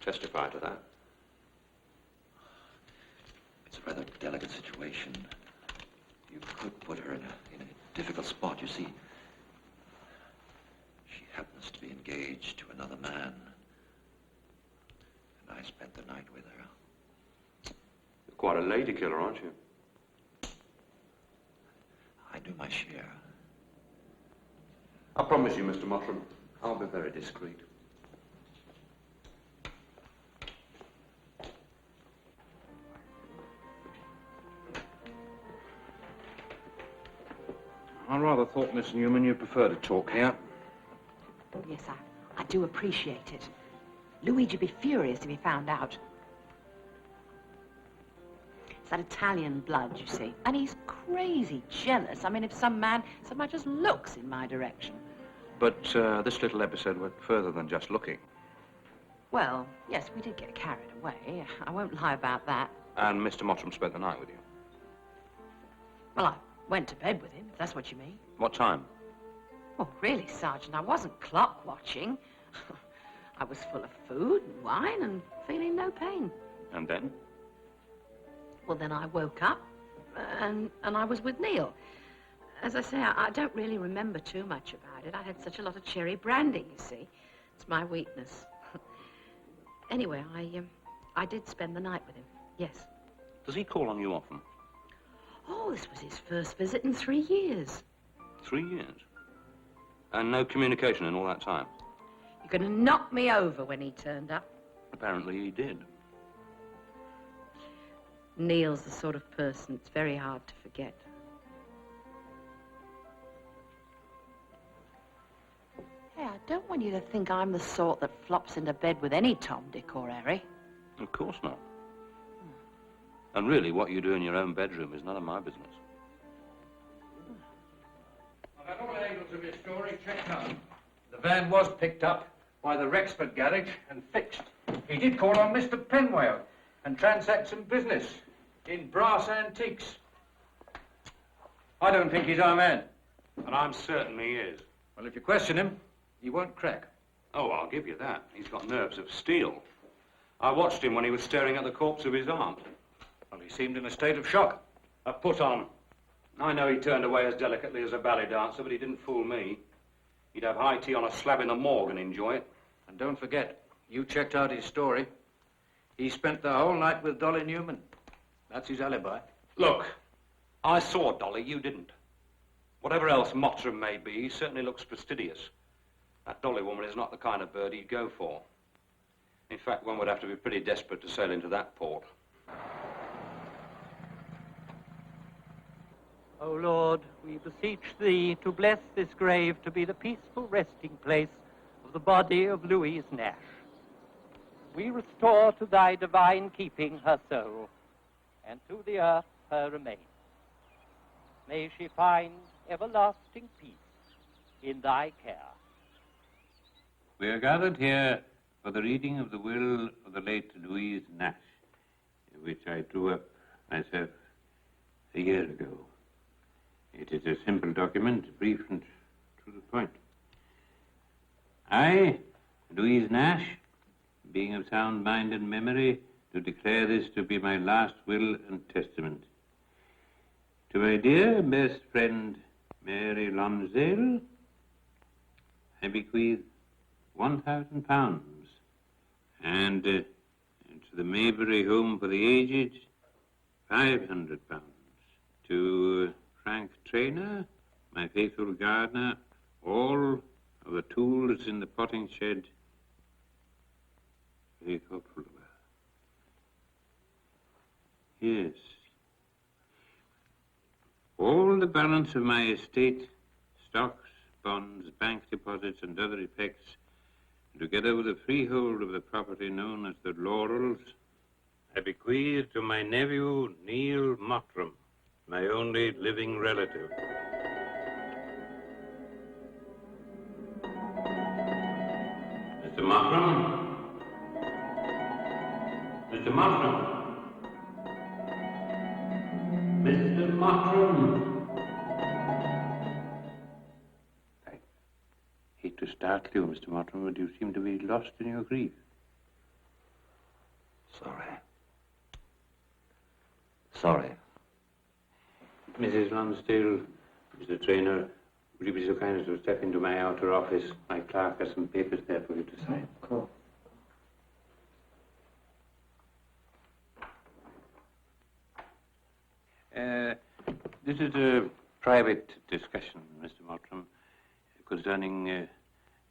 testify to that? It's a rather delicate situation. You could put her in a difficult spot. You see, she happens to be engaged to another man. And I spent the night with her. You're quite a lady killer, aren't you? I do my share. I promise you, Mr. Mottram, I'll be very discreet. I rather thought, Miss Newman, you'd prefer to talk here. Yes, I do appreciate it. Luigi'd be furious if he found out. It's that Italian blood, you see. And he's crazy jealous. I mean, if some man so much as looks in my direction. But this little episode went further than just looking. Well, yes, we did get carried away. I won't lie about that. And Mr. Mottram spent the night with you? Well, I went to bed with him, if that's what you mean. What time? Oh, really, Sergeant, I wasn't clock watching. I was full of food and wine and feeling no pain. And then? Well, then I woke up and I was with Neil. As I say, I don't really remember too much about it. I had such a lot of cherry brandy, you see. It's my weakness. Anyway, I did spend the night with him, yes. Does he call on you often? Oh, this was his first visit in 3 years. 3 years? And no communication in all that time? You're going to knock me over when he turned up. Apparently he did. Neil's the sort of person it's very hard to forget. Hey, I don't want you to think I'm the sort that flops into bed with any Tom, Dick, or Harry. Of course not. And really, what you do in your own bedroom is none of my business. I've had all angles of your story checked out. The van was picked up by the Rexford garage and fixed. He did call on Mr. Penwale and transact some business in brass antiques. I don't think he's our man. And I'm certain he is. Well, if you question him, he won't crack. Oh, I'll give you that. He's got nerves of steel. I watched him when he was staring at the corpse of his aunt. Well, he seemed in a state of shock. A put-on. I know he turned away as delicately as a ballet dancer, but he didn't fool me. He'd have high tea on a slab in the morgue and enjoy it. And don't forget, you checked out his story. He spent the whole night with Dolly Newman. That's his alibi. Look, I saw Dolly, you didn't. Whatever else Mottram may be, he certainly looks fastidious. That Dolly woman is not the kind of bird he'd go for. In fact, one would have to be pretty desperate to sail into that port. O Lord, we beseech thee to bless this grave to be the peaceful resting place of the body of Louise Nash. We restore to thy divine keeping her soul, and to the earth her remains. May she find everlasting peace in thy care. We are gathered here for the reading of the will of the late Louise Nash, which I drew up myself a year ago. It is a simple document, brief and to the point. I, Louise Nash, being of sound mind and memory, do declare this to be my last will and testament. To my dear best friend, Mary Lonsdale, I bequeath £1,000, and to the Maybury Home for the Aged, £500. To Frank Trainer, my faithful gardener, all of the tools in the potting shed. Very thoughtful of her. Yes. All the balance of my estate, stocks, bonds, bank deposits, and other effects, together with the freehold of the property known as the Laurels, I bequeath to my nephew, Neil Mottram, my only living relative. Mr. Mottram? Mr. Mottram? Mr. Mottram? I hate to startle you, Mr. Mottram, but you seem to be lost in your grief. Sorry. Mrs. Lonsdale, Mr. Trainer, would you be so kind as to step into my outer office? My clerk has some papers there for you to sign. Of course. This is a private discussion, Mr. Mottram, concerning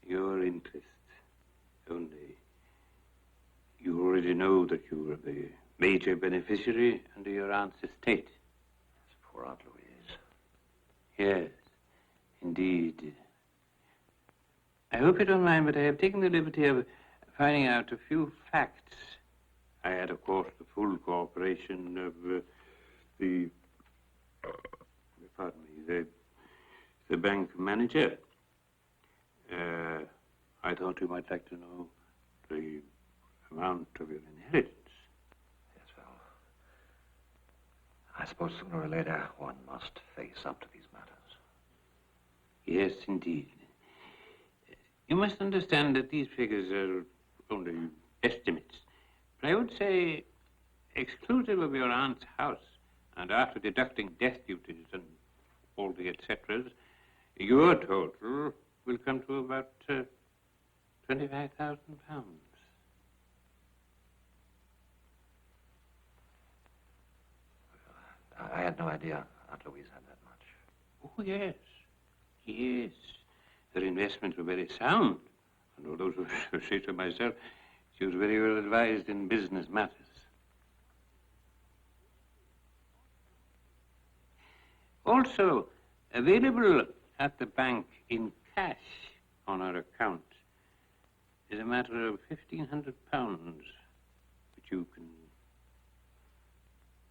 your interests only. You already know that you are the major beneficiary under your aunt's estate. Poor Aunt Louise. Yes, indeed. I hope you don't mind, but I have taken the liberty of finding out a few facts. I had, of course, the full cooperation of the bank manager. I thought you might like to know the amount of your inheritance. Yes, well, I suppose sooner or later one must face up to these matters. Yes, indeed. You must understand that these figures are only estimates. But I would say, exclusive of your aunt's house, and after deducting death duties and all the et ceteras, your total will come to about £25,000. I had no idea Aunt Louise had that much. Oh, yes. Yes. Her investments were very sound. And although, to say so myself, she was very well advised in business matters. Also, available at the bank in cash on her account is a matter of £1,500, which you can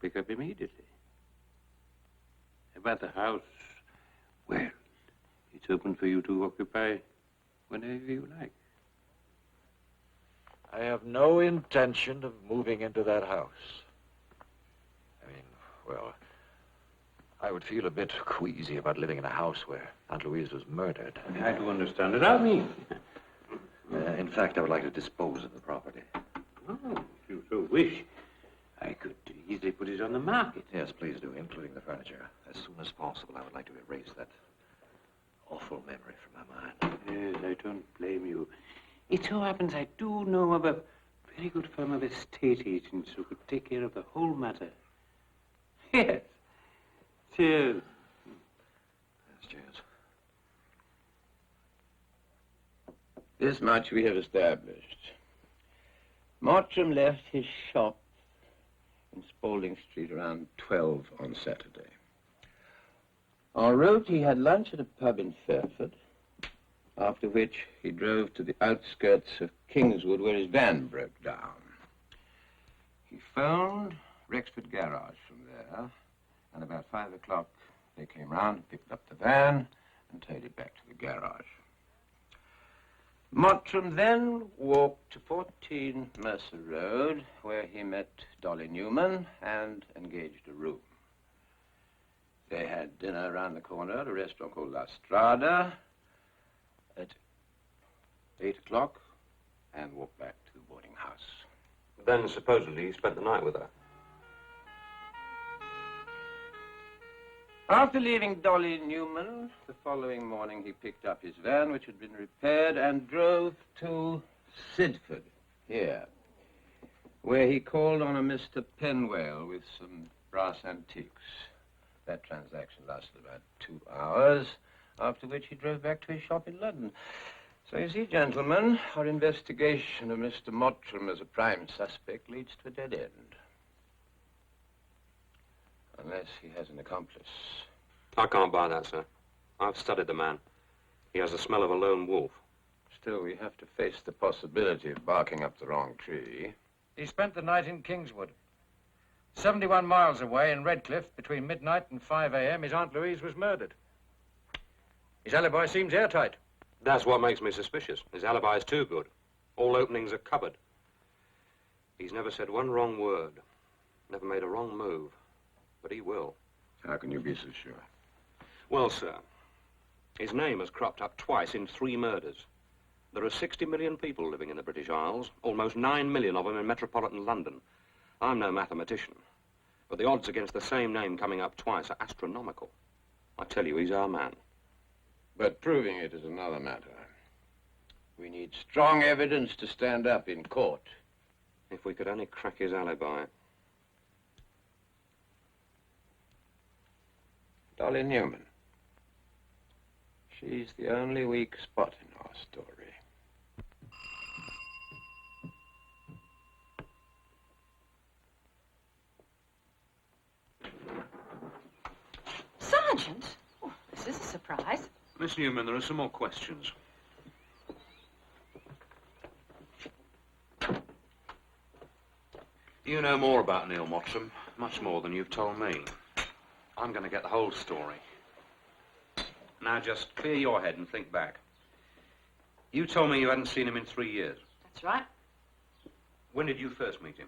pick up immediately. About the house, well, it's open for you to occupy whenever you like. I have no intention of moving into that house. I mean, well, I would feel a bit queasy about living in a house where Aunt Louise was murdered. I do understand it. I mean... in fact, I would like to dispose of the property. Oh, if you so wish, I could easily put it on the market. Yes, please do, including the furniture. As soon as possible, I would like to erase that awful memory from my mind. Yes, I don't blame you. It so happens I do know of a very good firm of estate agents who could take care of the whole matter. Yes. Cheers. Yes, cheers. This much we have established. Mottram left his shop in Spalding Street around 12 on Saturday. En route, he had lunch at a pub in Fairford, after which he drove to the outskirts of Kingswood where his van broke down. He phoned Rexford Garage from there, and about 5 o'clock they came round, picked up the van, and towed it back to the garage. Mottram then walked to 14 Mercer Road, where he met Dolly Newman and engaged a room. They had dinner around the corner at a restaurant called La Strada at 8 o'clock and walked back to the boarding house. Then supposedly he spent the night with her. After leaving Dolly Newman, the following morning he picked up his van, which had been repaired, and drove to Sidford, here, where he called on a Mr. Penwale with some brass antiques. That transaction lasted about 2 hours, after which he drove back to his shop in London. So you see, gentlemen, our investigation of Mr. Mottram as a prime suspect leads to a dead end. Unless he has an accomplice. I can't buy that, sir. I've studied the man. He has the smell of a lone wolf. Still, we have to face the possibility of barking up the wrong tree. He spent the night in Kingswood. 71 miles away in Redcliffe, between midnight and 5 a.m., his Aunt Louise was murdered. His alibi seems airtight. That's what makes me suspicious. His alibi is too good. All openings are covered. He's never said one wrong word. Never made a wrong move. But he will. How can you be so sure? Well, sir, his name has cropped up twice in 3 murders. There are 60 million people living in the British Isles, almost 9 million of them in metropolitan London. I'm no mathematician, but the odds against the same name coming up twice are astronomical. I tell you, he's our man. But proving it is another matter. We need strong evidence to stand up in court. If we could only crack his alibi. Dolly Newman. She's the only weak spot in our story. Sergeant? Oh, this is a surprise. Miss Newman, there are some more questions. You know more about Neil Mottram, much more than you've told me. I'm going to get the whole story. Now just clear your head and think back. You told me you hadn't seen him in 3 years. That's right. When did you first meet him?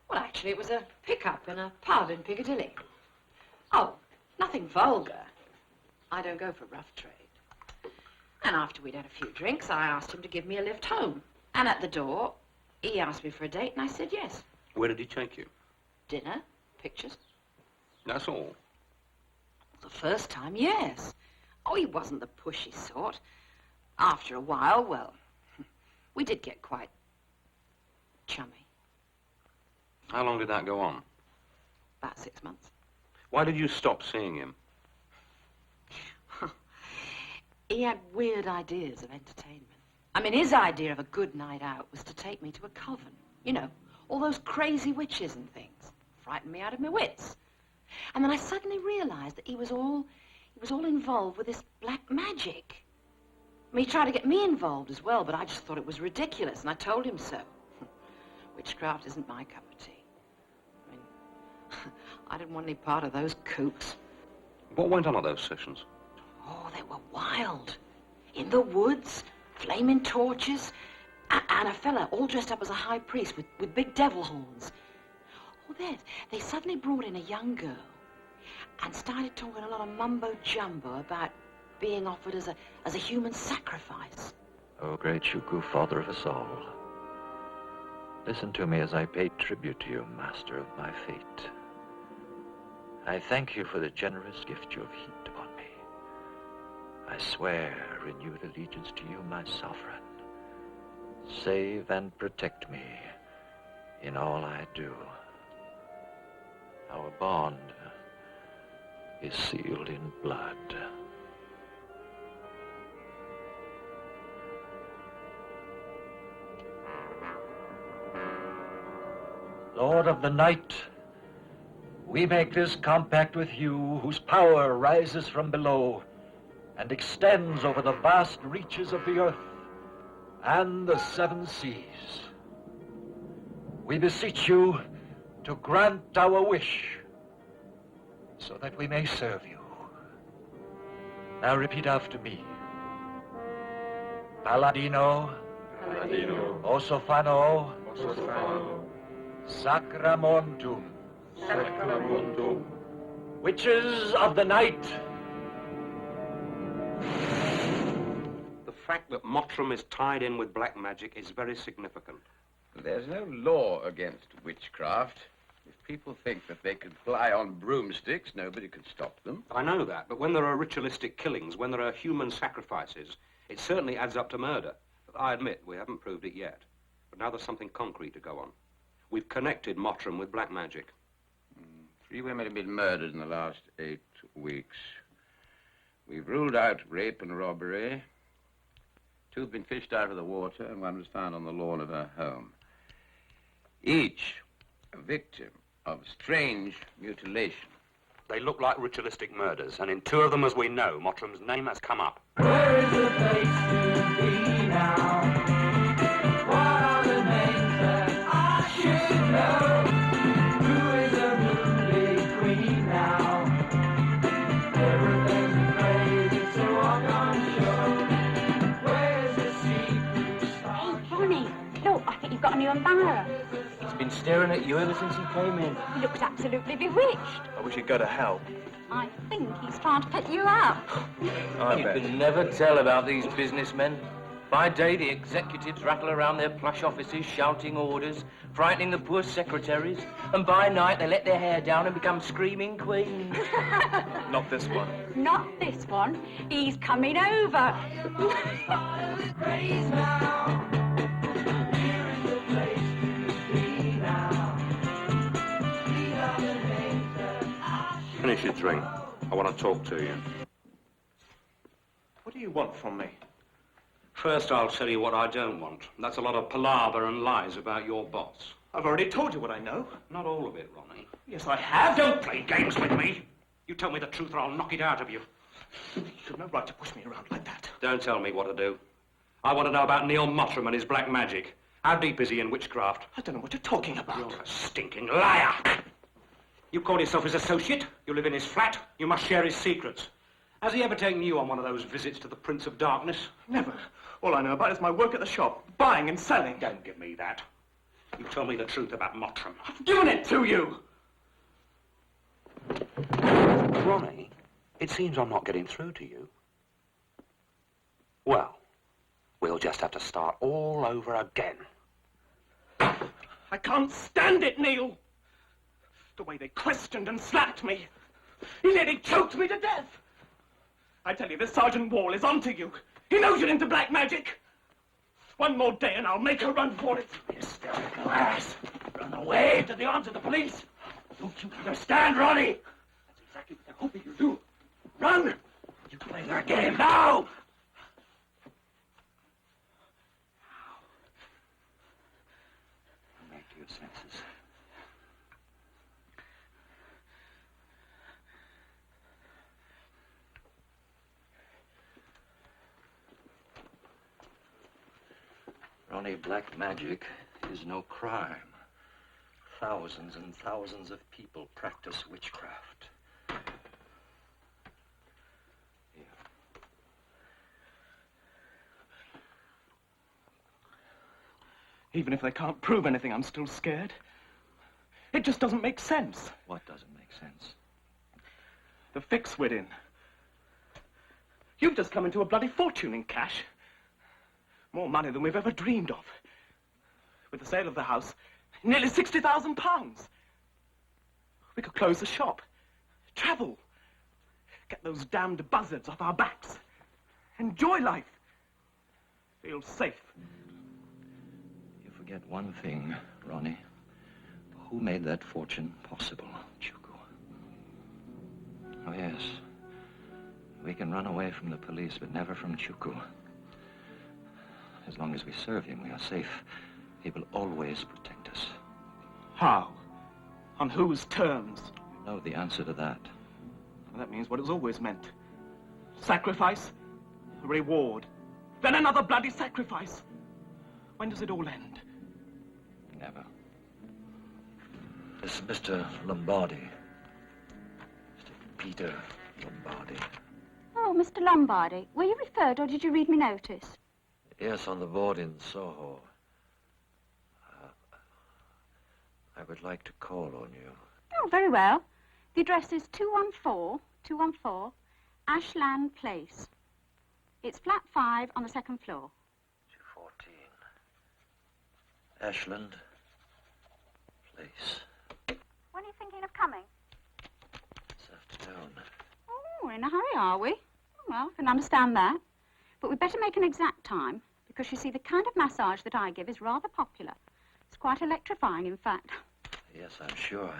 Well, actually, it was a pick-up in a pub in Piccadilly. Oh, nothing vulgar. I don't go for rough trade. And after we'd had a few drinks, I asked him to give me a lift home. And at the door, he asked me for a date, and I said yes. Where did he take you? Dinner, pictures. That's all. The first time, yes. Oh, he wasn't the pushy sort. After a while, well, we did get quite chummy. How long did that go on? About 6 months. Why did you stop seeing him? He had weird ideas of entertainment. I mean, his idea of a good night out was to take me to a coven. You know, all those crazy witches and things. Frightened me out of my wits. And then I suddenly realized that he was all involved with this black magic. I mean, he tried to get me involved as well, but I just thought it was ridiculous, and I told him so. Witchcraft isn't my cup of tea. I mean, I didn't want any part of those kooks. What went on at those sessions? Oh, they were wild. In the woods, flaming torches, and a fella all dressed up as a high priest with big devil horns. Oh, they suddenly brought in a young girl and started talking a lot of mumbo-jumbo about being offered as a human sacrifice. Oh, great Shuku, father of us all. Listen to me as I pay tribute to you, master of my fate. I thank you for the generous gift you have heaped upon me. I swear renewed allegiance to you, my sovereign. Save and protect me in all I do. Our bond is sealed in blood. Lord of the night, we make this compact with you, whose power rises from below, and extends over the vast reaches of the earth and the seven seas. We beseech you to grant our wish so that we may serve you. Now repeat after me. Paladino, Osofano, Sacramontum. Witches of the night. The fact that Mottram is tied in with black magic is very significant. There's no law against witchcraft. If people think that they can fly on broomsticks, nobody can stop them. I know that, but when there are ritualistic killings, when there are human sacrifices, it certainly adds up to murder. But I admit we haven't proved it yet. But now there's something concrete to go on. We've connected Mottram with black magic. 3 women have been murdered in the last 8 weeks. We've ruled out rape and robbery. 2 have been fished out of the water, and 1 was found on the lawn of her home. Each a victim of strange mutilation. They look like ritualistic murders, and in 2 of them, as we know, Mottram's name has come up. Where is the place to be now? What are the names that I should know? Who is the moonlit queen now? Everything's a crazy, so I'm gonna show. Where's the secret star? Hey, Ronnie, look, I think you've got a new admirer. He's been staring at you ever since he came in. He looks absolutely bewitched. I wish he'd go to hell. I think he's trying to pick you up. You can never tell about these businessmen. By day, the executives rattle around their plush offices shouting orders, frightening the poor secretaries, and by night they let their hair down and become screaming queens. Not this one. Not this one. He's coming over. Craze now. Here is the place to be now. These are the names that I should Finish your drink. I want to talk to you. What do you want from me? First, I'll tell you what I don't want. That's a lot of palaver and lies about your boss. I've already told you what I know. Not all of it, Ronnie. Yes, I have. Don't play games with me. You tell me the truth or I'll knock it out of you. You've no right to push me around like that. Don't tell me what to do. I want to know about Neil Mottram and his black magic. How deep is he in witchcraft? I don't know what you're talking about. You're a stinking liar. You call yourself his associate. You live in his flat. You must share his secrets. Has he ever taken you on one of those visits to the Prince of Darkness? Never. All I know about is my work at the shop, buying and selling. Don't give me that. You tell me the truth about Mottram. I've given it to you! Ronnie, it seems I'm not getting through to you. Well, we'll just have to start all over again. I can't stand it, Neil! The way they questioned and slapped me. He nearly choked me to death. I tell you, this Sergeant Wall is onto you. He knows you're into black magic. One more day and I'll make her run for it. Hysterical ass. Run away to the arms of the police. Don't you understand, Ronnie? That's exactly what they're hoping you do. Run! You play their game now! Come back to your senses. Ronnie, black magic is no crime. Thousands and thousands of people practice witchcraft. Here. Even if they can't prove anything, I'm still scared. It just doesn't make sense. What doesn't make sense? The fix we're in. You've just come into a bloody fortune in cash. More money than we've ever dreamed of. With the sale of the house, nearly £60,000. We could close the shop, travel, get those damned buzzards off our backs, enjoy life, feel safe. You forget one thing, Ronnie. Who made that fortune possible? Chuku. Oh, yes. We can run away from the police, but never from Chuku. As long as we serve him, we are safe. He will always protect us. How? On whose terms? You know the answer to that. Well, that means what it's always meant. Sacrifice, a reward, then another bloody sacrifice. When does it all end? Never. This is Mr. Lombardi. Mr. Peter Lombardi. Oh, Mr. Lombardi, were you referred or did you read me notice? Yes, on the board in Soho. I would like to call on you. Oh, very well. The address is 214 Ashland Place. It's flat 5 on the second floor. 214. Ashland Place. When are you thinking of coming? This afternoon. Oh, we're in a hurry, are we? Well, I can understand that. But we'd better make an exact time, because you see, the kind of massage that I give is rather popular. It's quite electrifying, in fact. Yes, I'm sure.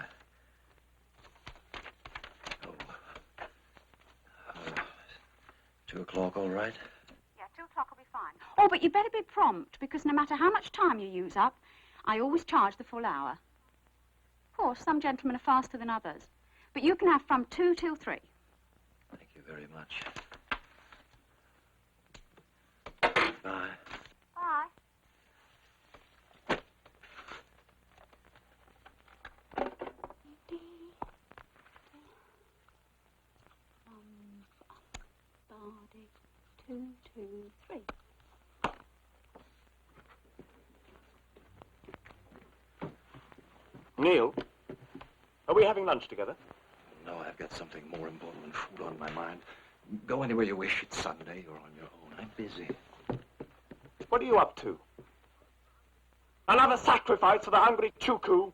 2 o'clock, all right? Yeah, 2 o'clock will be fine. Oh, but you better be prompt, because no matter how much time you use up, I always charge the full hour. Of course, some gentlemen are faster than others, but you can have from 2 till 3. Thank you very much. Bye. Bye. Lombardi, 2, 2, 3. Neil, are we having lunch together? No, I've got something more important than food on my mind. Go anywhere you wish. It's Sunday. You're on your own. I'm busy. What are you up to? Another sacrifice for the hungry Chuku?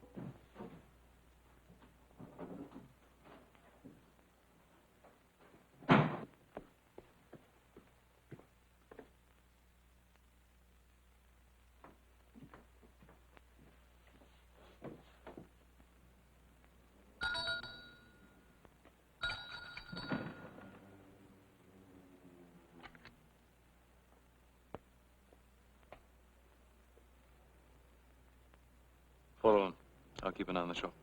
Follow on. I'll keep an eye on the shop.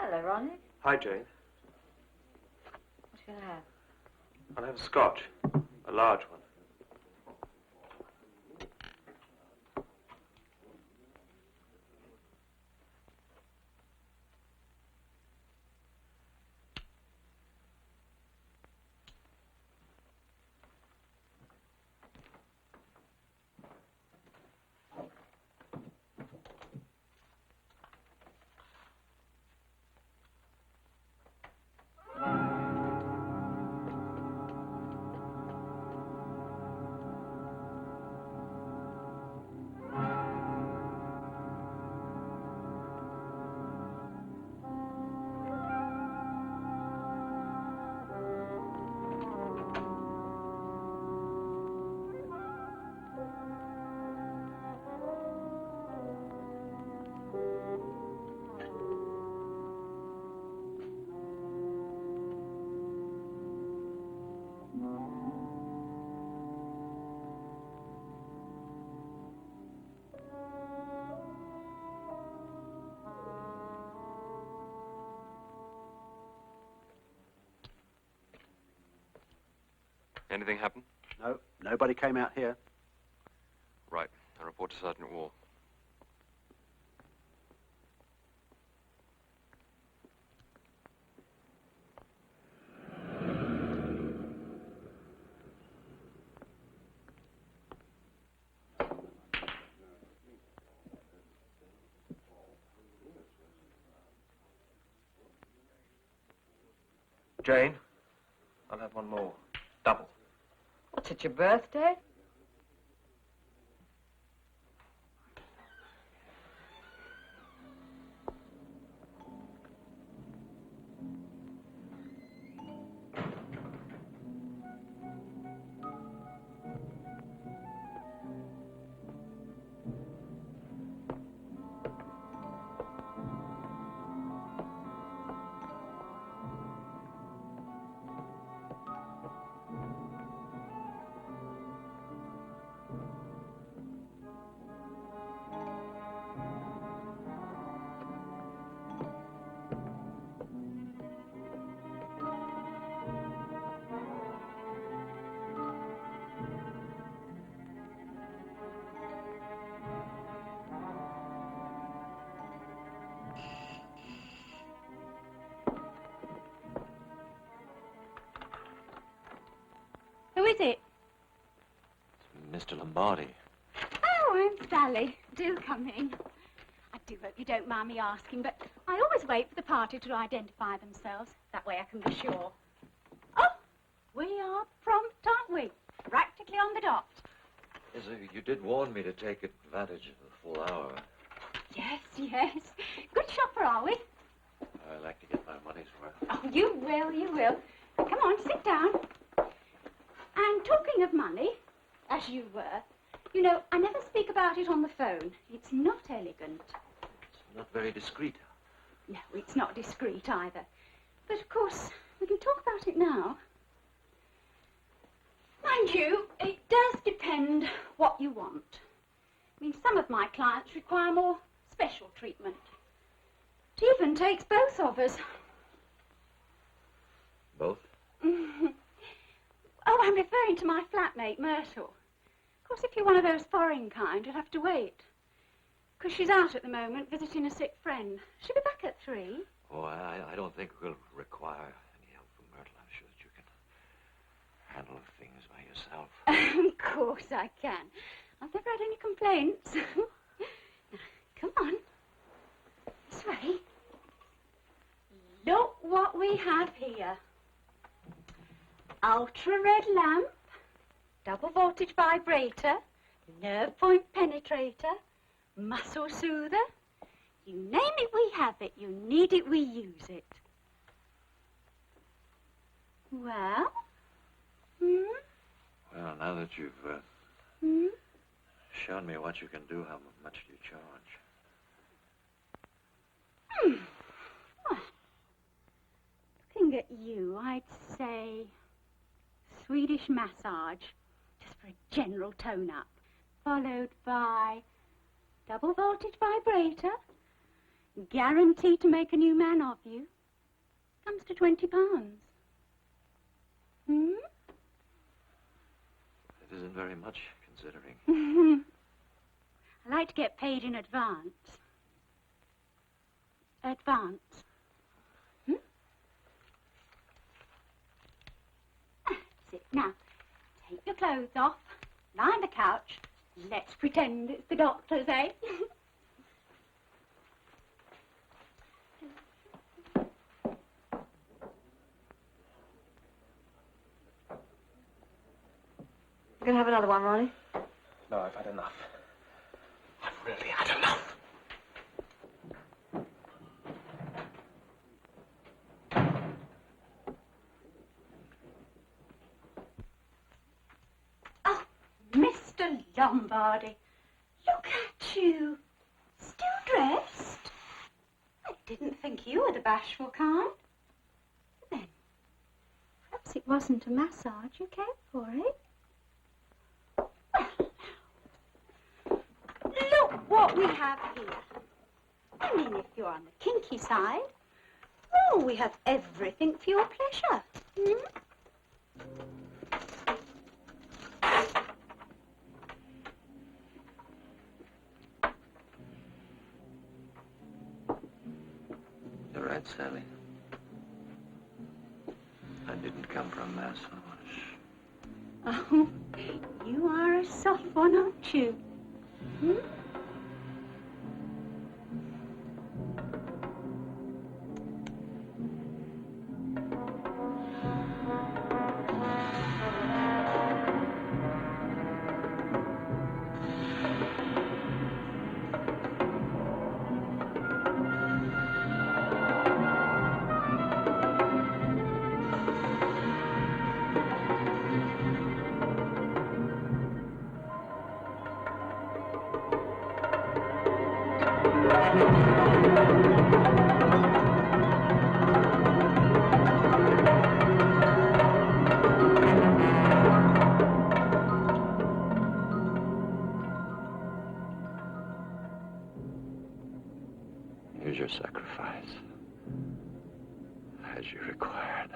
Hello, Ronnie. Hi, Jane. What you gonna have? I'll have a scotch. A large one. Anything happen? No, nobody came out here. Right. I'll report to Sergeant Wall. Jane, I'll have one more. Double. What's it, your birthday? Who is it? Mr. Lombardi. Oh, I'm Sally. Do come in. I do hope you don't mind me asking, but I always wait for the party to identify themselves. That way I can be sure. Oh, we are prompt, aren't we? Practically on the dot. Yes, you did warn me to take advantage of the full hour. Yes, yes. Good shopper, are we? I like to get my money's worth. Oh, you will, you will. Come on, sit down. And talking of money, as you were, you know, I never speak about it on the phone. It's not elegant. It's not very discreet. No, it's not discreet either. But, of course, we can talk about it now. Mind you, it does depend what you want. I mean, some of my clients require more special treatment. It even takes both of us. Both? Oh, I'm referring to my flatmate, Myrtle. Of course, if you're one of those foreign kind, you'll have to wait. Because she's out at the moment visiting a sick friend. She'll be back at 3. Oh, I don't think we'll require any help from Myrtle. I'm sure that you can handle things by yourself. Of course I can. I've never had any complaints. Now, come on. This way. Look what we have here. Ultra-red lamp, double voltage vibrator, nerve point penetrator, muscle soother. You name it, we have it. You need it, we use it. Well? Well, now that you've shown me what you can do, how much do you charge? Well, looking at you, I'd say Swedish massage, just for a general tone-up, followed by double voltage vibrator, guaranteed to make a new man of you, comes to £20. It isn't very much, considering. I like to get paid in advance. Advance. That's it. Now, take your clothes off, lie on the couch. Let's pretend it's the doctor's, eh? You gonna have another one, Ronnie? No, I've had enough. I've really had enough. Oh, Mr. Lombardi, look at you. Still dressed? I didn't think you were the bashful kind. Then, perhaps it wasn't a massage you came for, eh? Look what we have here. I mean, if you're on the kinky side, oh, we have everything for your pleasure. You're right, Sally. I didn't come from massage. Oh, you are a soft one, aren't you? sacrifice, as you required.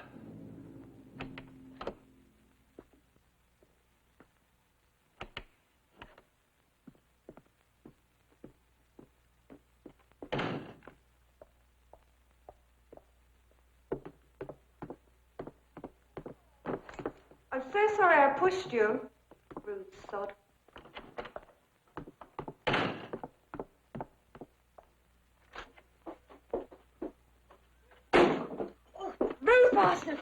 I'm so sorry I pushed you, rude sod. Rude bastard!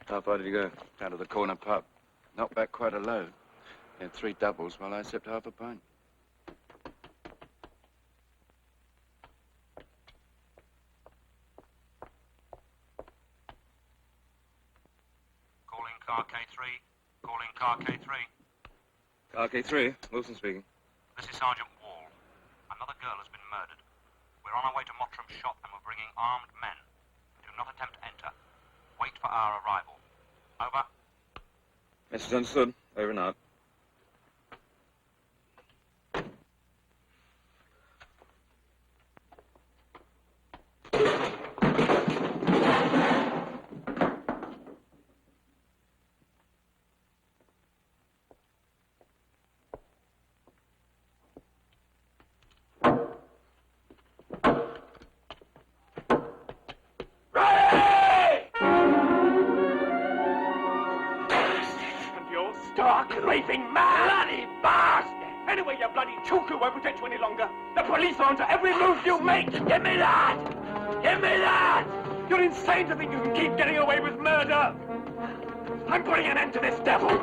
How far did you go? Down to the corner pub. Knocked back quite a load. He had 3 doubles while I sipped half a pint. Calling car K3. Calling car K3. Car K3, Wilson speaking. This is Sergeant Wall. Another girl has been murdered. We're on our way to Mottram's shop and we're bringing armed men. Do not attempt to enter. Wait for our arrival. Over. Message understood. Over and out. Raving mad! Bloody bastard! Anyway, you bloody cuckoo won't protect you any longer. The police are onto every move you make. Give me that! Give me that! You're insane to think you can keep getting away with murder. I'm putting an end to this devil.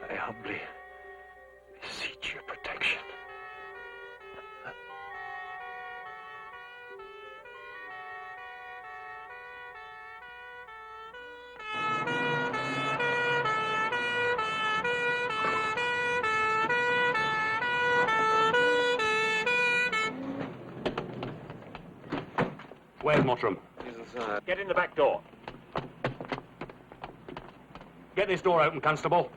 I humbly beseech your protection. Where's Mottram? He's inside. Get in the back door. Get this door open, Constable.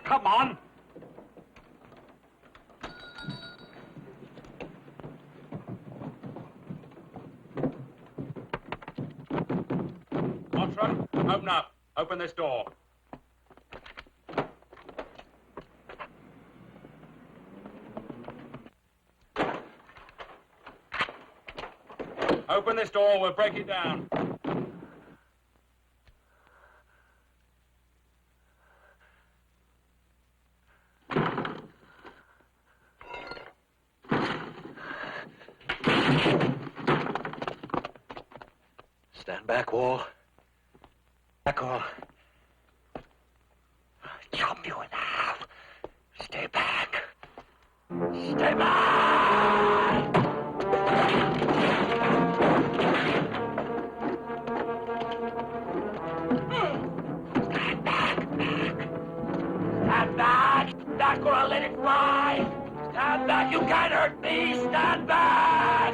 Come on! Mottram, open up. Open this door. Open this door, we'll break it down. Stand back, Wall. Back all. Chop you in half. Stay back. Stay back! Stand back, back. Stand back! back or I'll let it fly! Stand back, you can't hurt me! Stand back!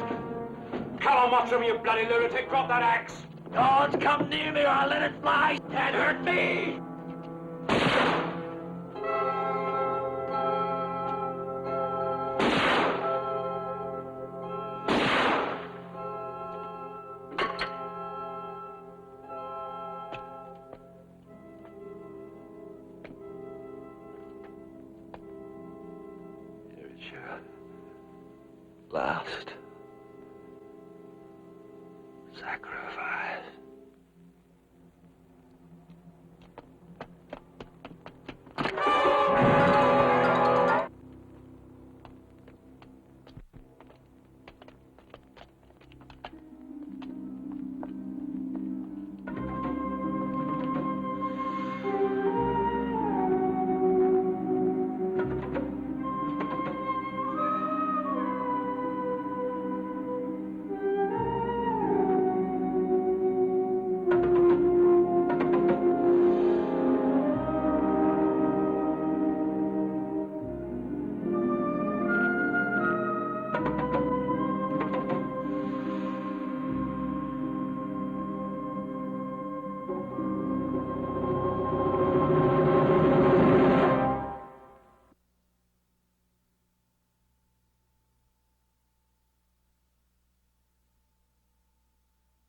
Come on, Mottram, you bloody lunatic, drop that axe! Don't come near me or I'll let it fly! Can't hurt me! Last sacrifice.